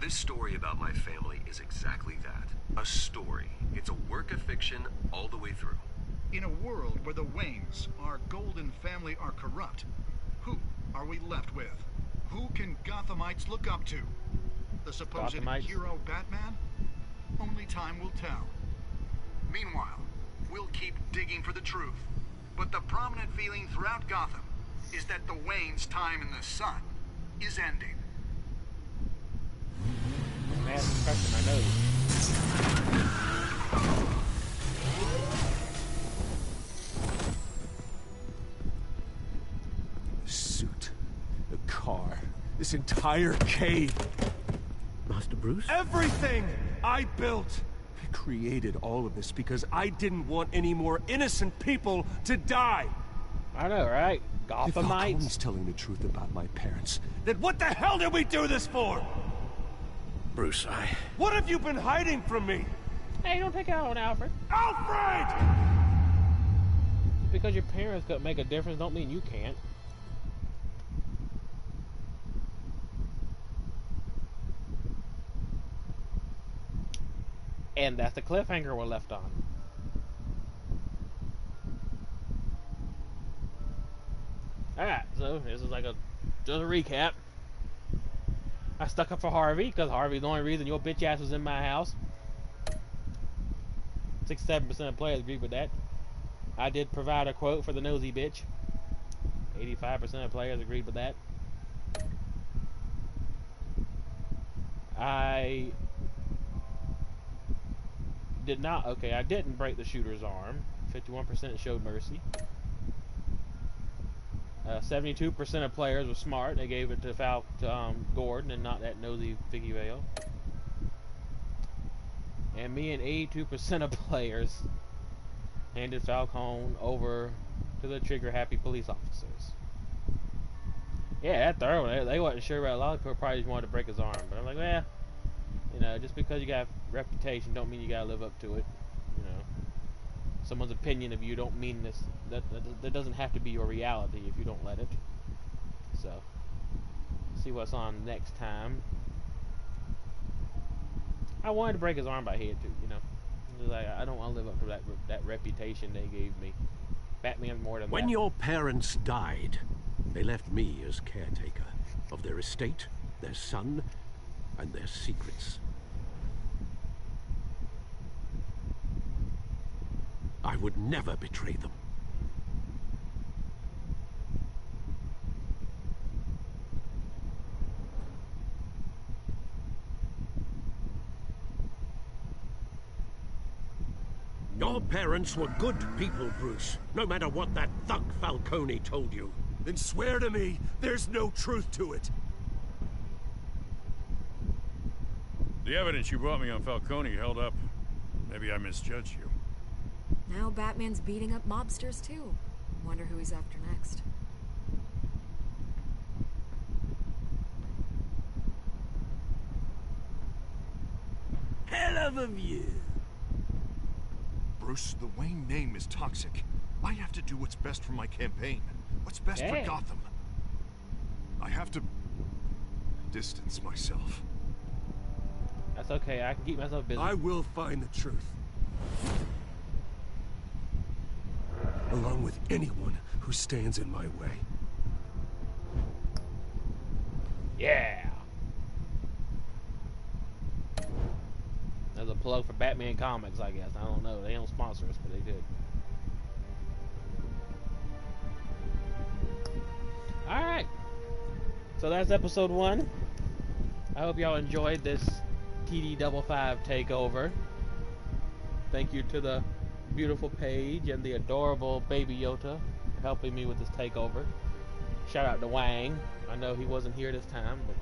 "This story about my family is exactly that. A story. It's a work of fiction all the way through." In a world where the Waynes, our golden family, are corrupt, who are we left with? Who can Gothamites look up to? The supposed hero Batman? Only time will tell. Meanwhile, we'll keep digging for the truth. But the prominent feeling throughout Gotham is that the Waynes' time in the sun is ending. Man, pressing my nose. This entire cave. Master Bruce? Everything I built. I created all of this because I didn't want any more innocent people to die. I know, right? If Falcone's telling the truth about my parents, then what the hell did we do this for? Bruce, What have you been hiding from me? Hey, don't take it out on Alfred. Alfred! Just because your parents could make a difference don't mean you can't. And that's the cliffhanger we're left on. Alright, so this is like just a recap. I stuck up for Harvey, because Harvey's the only reason your bitch ass was in my house. 67% of players agree with that. I did provide a quote for the nosy bitch. 85% of players agreed with that. I didn't break the shooter's arm. 51% showed mercy. 72% of players were smart. They gave it to Gordon and not that nosy Vicky Vale. And me and 82% of players handed Falcone over to the trigger-happy police officers. Yeah, that third one, they wasn't sure about. A lot of people probably just wanted to break his arm, but I'm like, well, you know, just because you got a reputation don't mean you gotta live up to it. You know, someone's opinion of you don't mean this. That doesn't have to be your reality if you don't let it. So, see what's on next time. I wanted to break his arm by head too, you know. Like, I don't want to live up to that reputation they gave me. Batman more than that. When your parents died, they left me as caretaker of their estate, their son, and their secrets. I would never betray them. Your parents were good people, Bruce, no matter what that thug Falcone told you. Then swear to me there's no truth to it. The evidence you brought me on Falcone held up. Maybe I misjudged you. Now Batman's beating up mobsters too. Wonder who he's after next. Hell of a view. Bruce, the Wayne name is toxic. I have to do what's best for my campaign. What's best for Gotham. I have to distance myself. That's okay, I can keep myself busy. I will find the truth. Along with anyone who stands in my way. Yeah! There's a plug for Batman Comics, I guess. I don't know. They don't sponsor us, but they did. Alright. So that's episode 1. I hope y'all enjoyed this TD55 takeover. Thank you to the beautiful Paige and the adorable baby Yota for helping me with this takeover. Shout out to Wang. I know he wasn't here this time, but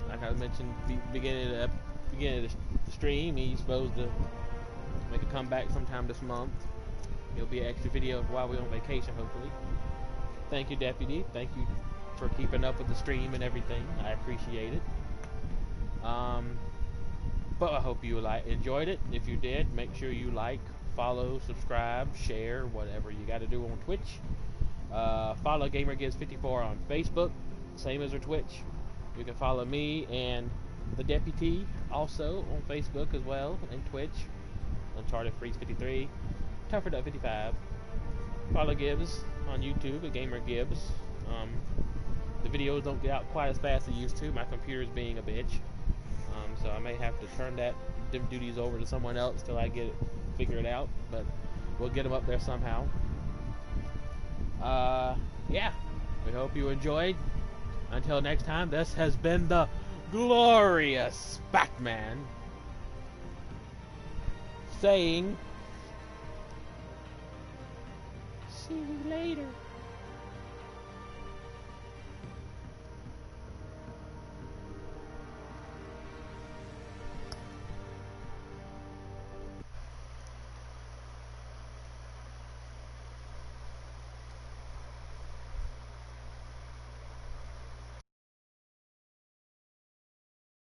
like I mentioned beginning of the stream, he's supposed to make a comeback sometime this month. It'll be an extra video while we're on vacation, hopefully. Thank you, Deputy. Thank you for keeping up with the stream and everything. I appreciate it. But I hope you enjoyed it. If you did, make sure you like, follow, subscribe, share, whatever you got to do on Twitch. Follow GamerGibbs54 on Facebook, same as our Twitch. You can follow me and the Deputy also on Facebook as well, and Twitch. Uncharted Freaks 53, TougherDuck55. Follow Gibbs on YouTube at GamerGibbs. The videos don't get out quite as fast as they used to. My computer's being a bitch. So I may have to turn them duties over to someone else till I get it figured out, but we'll get them up there somehow. Yeah, we hope you enjoyed. Until next time, this has been the glorious Batman saying, see you later.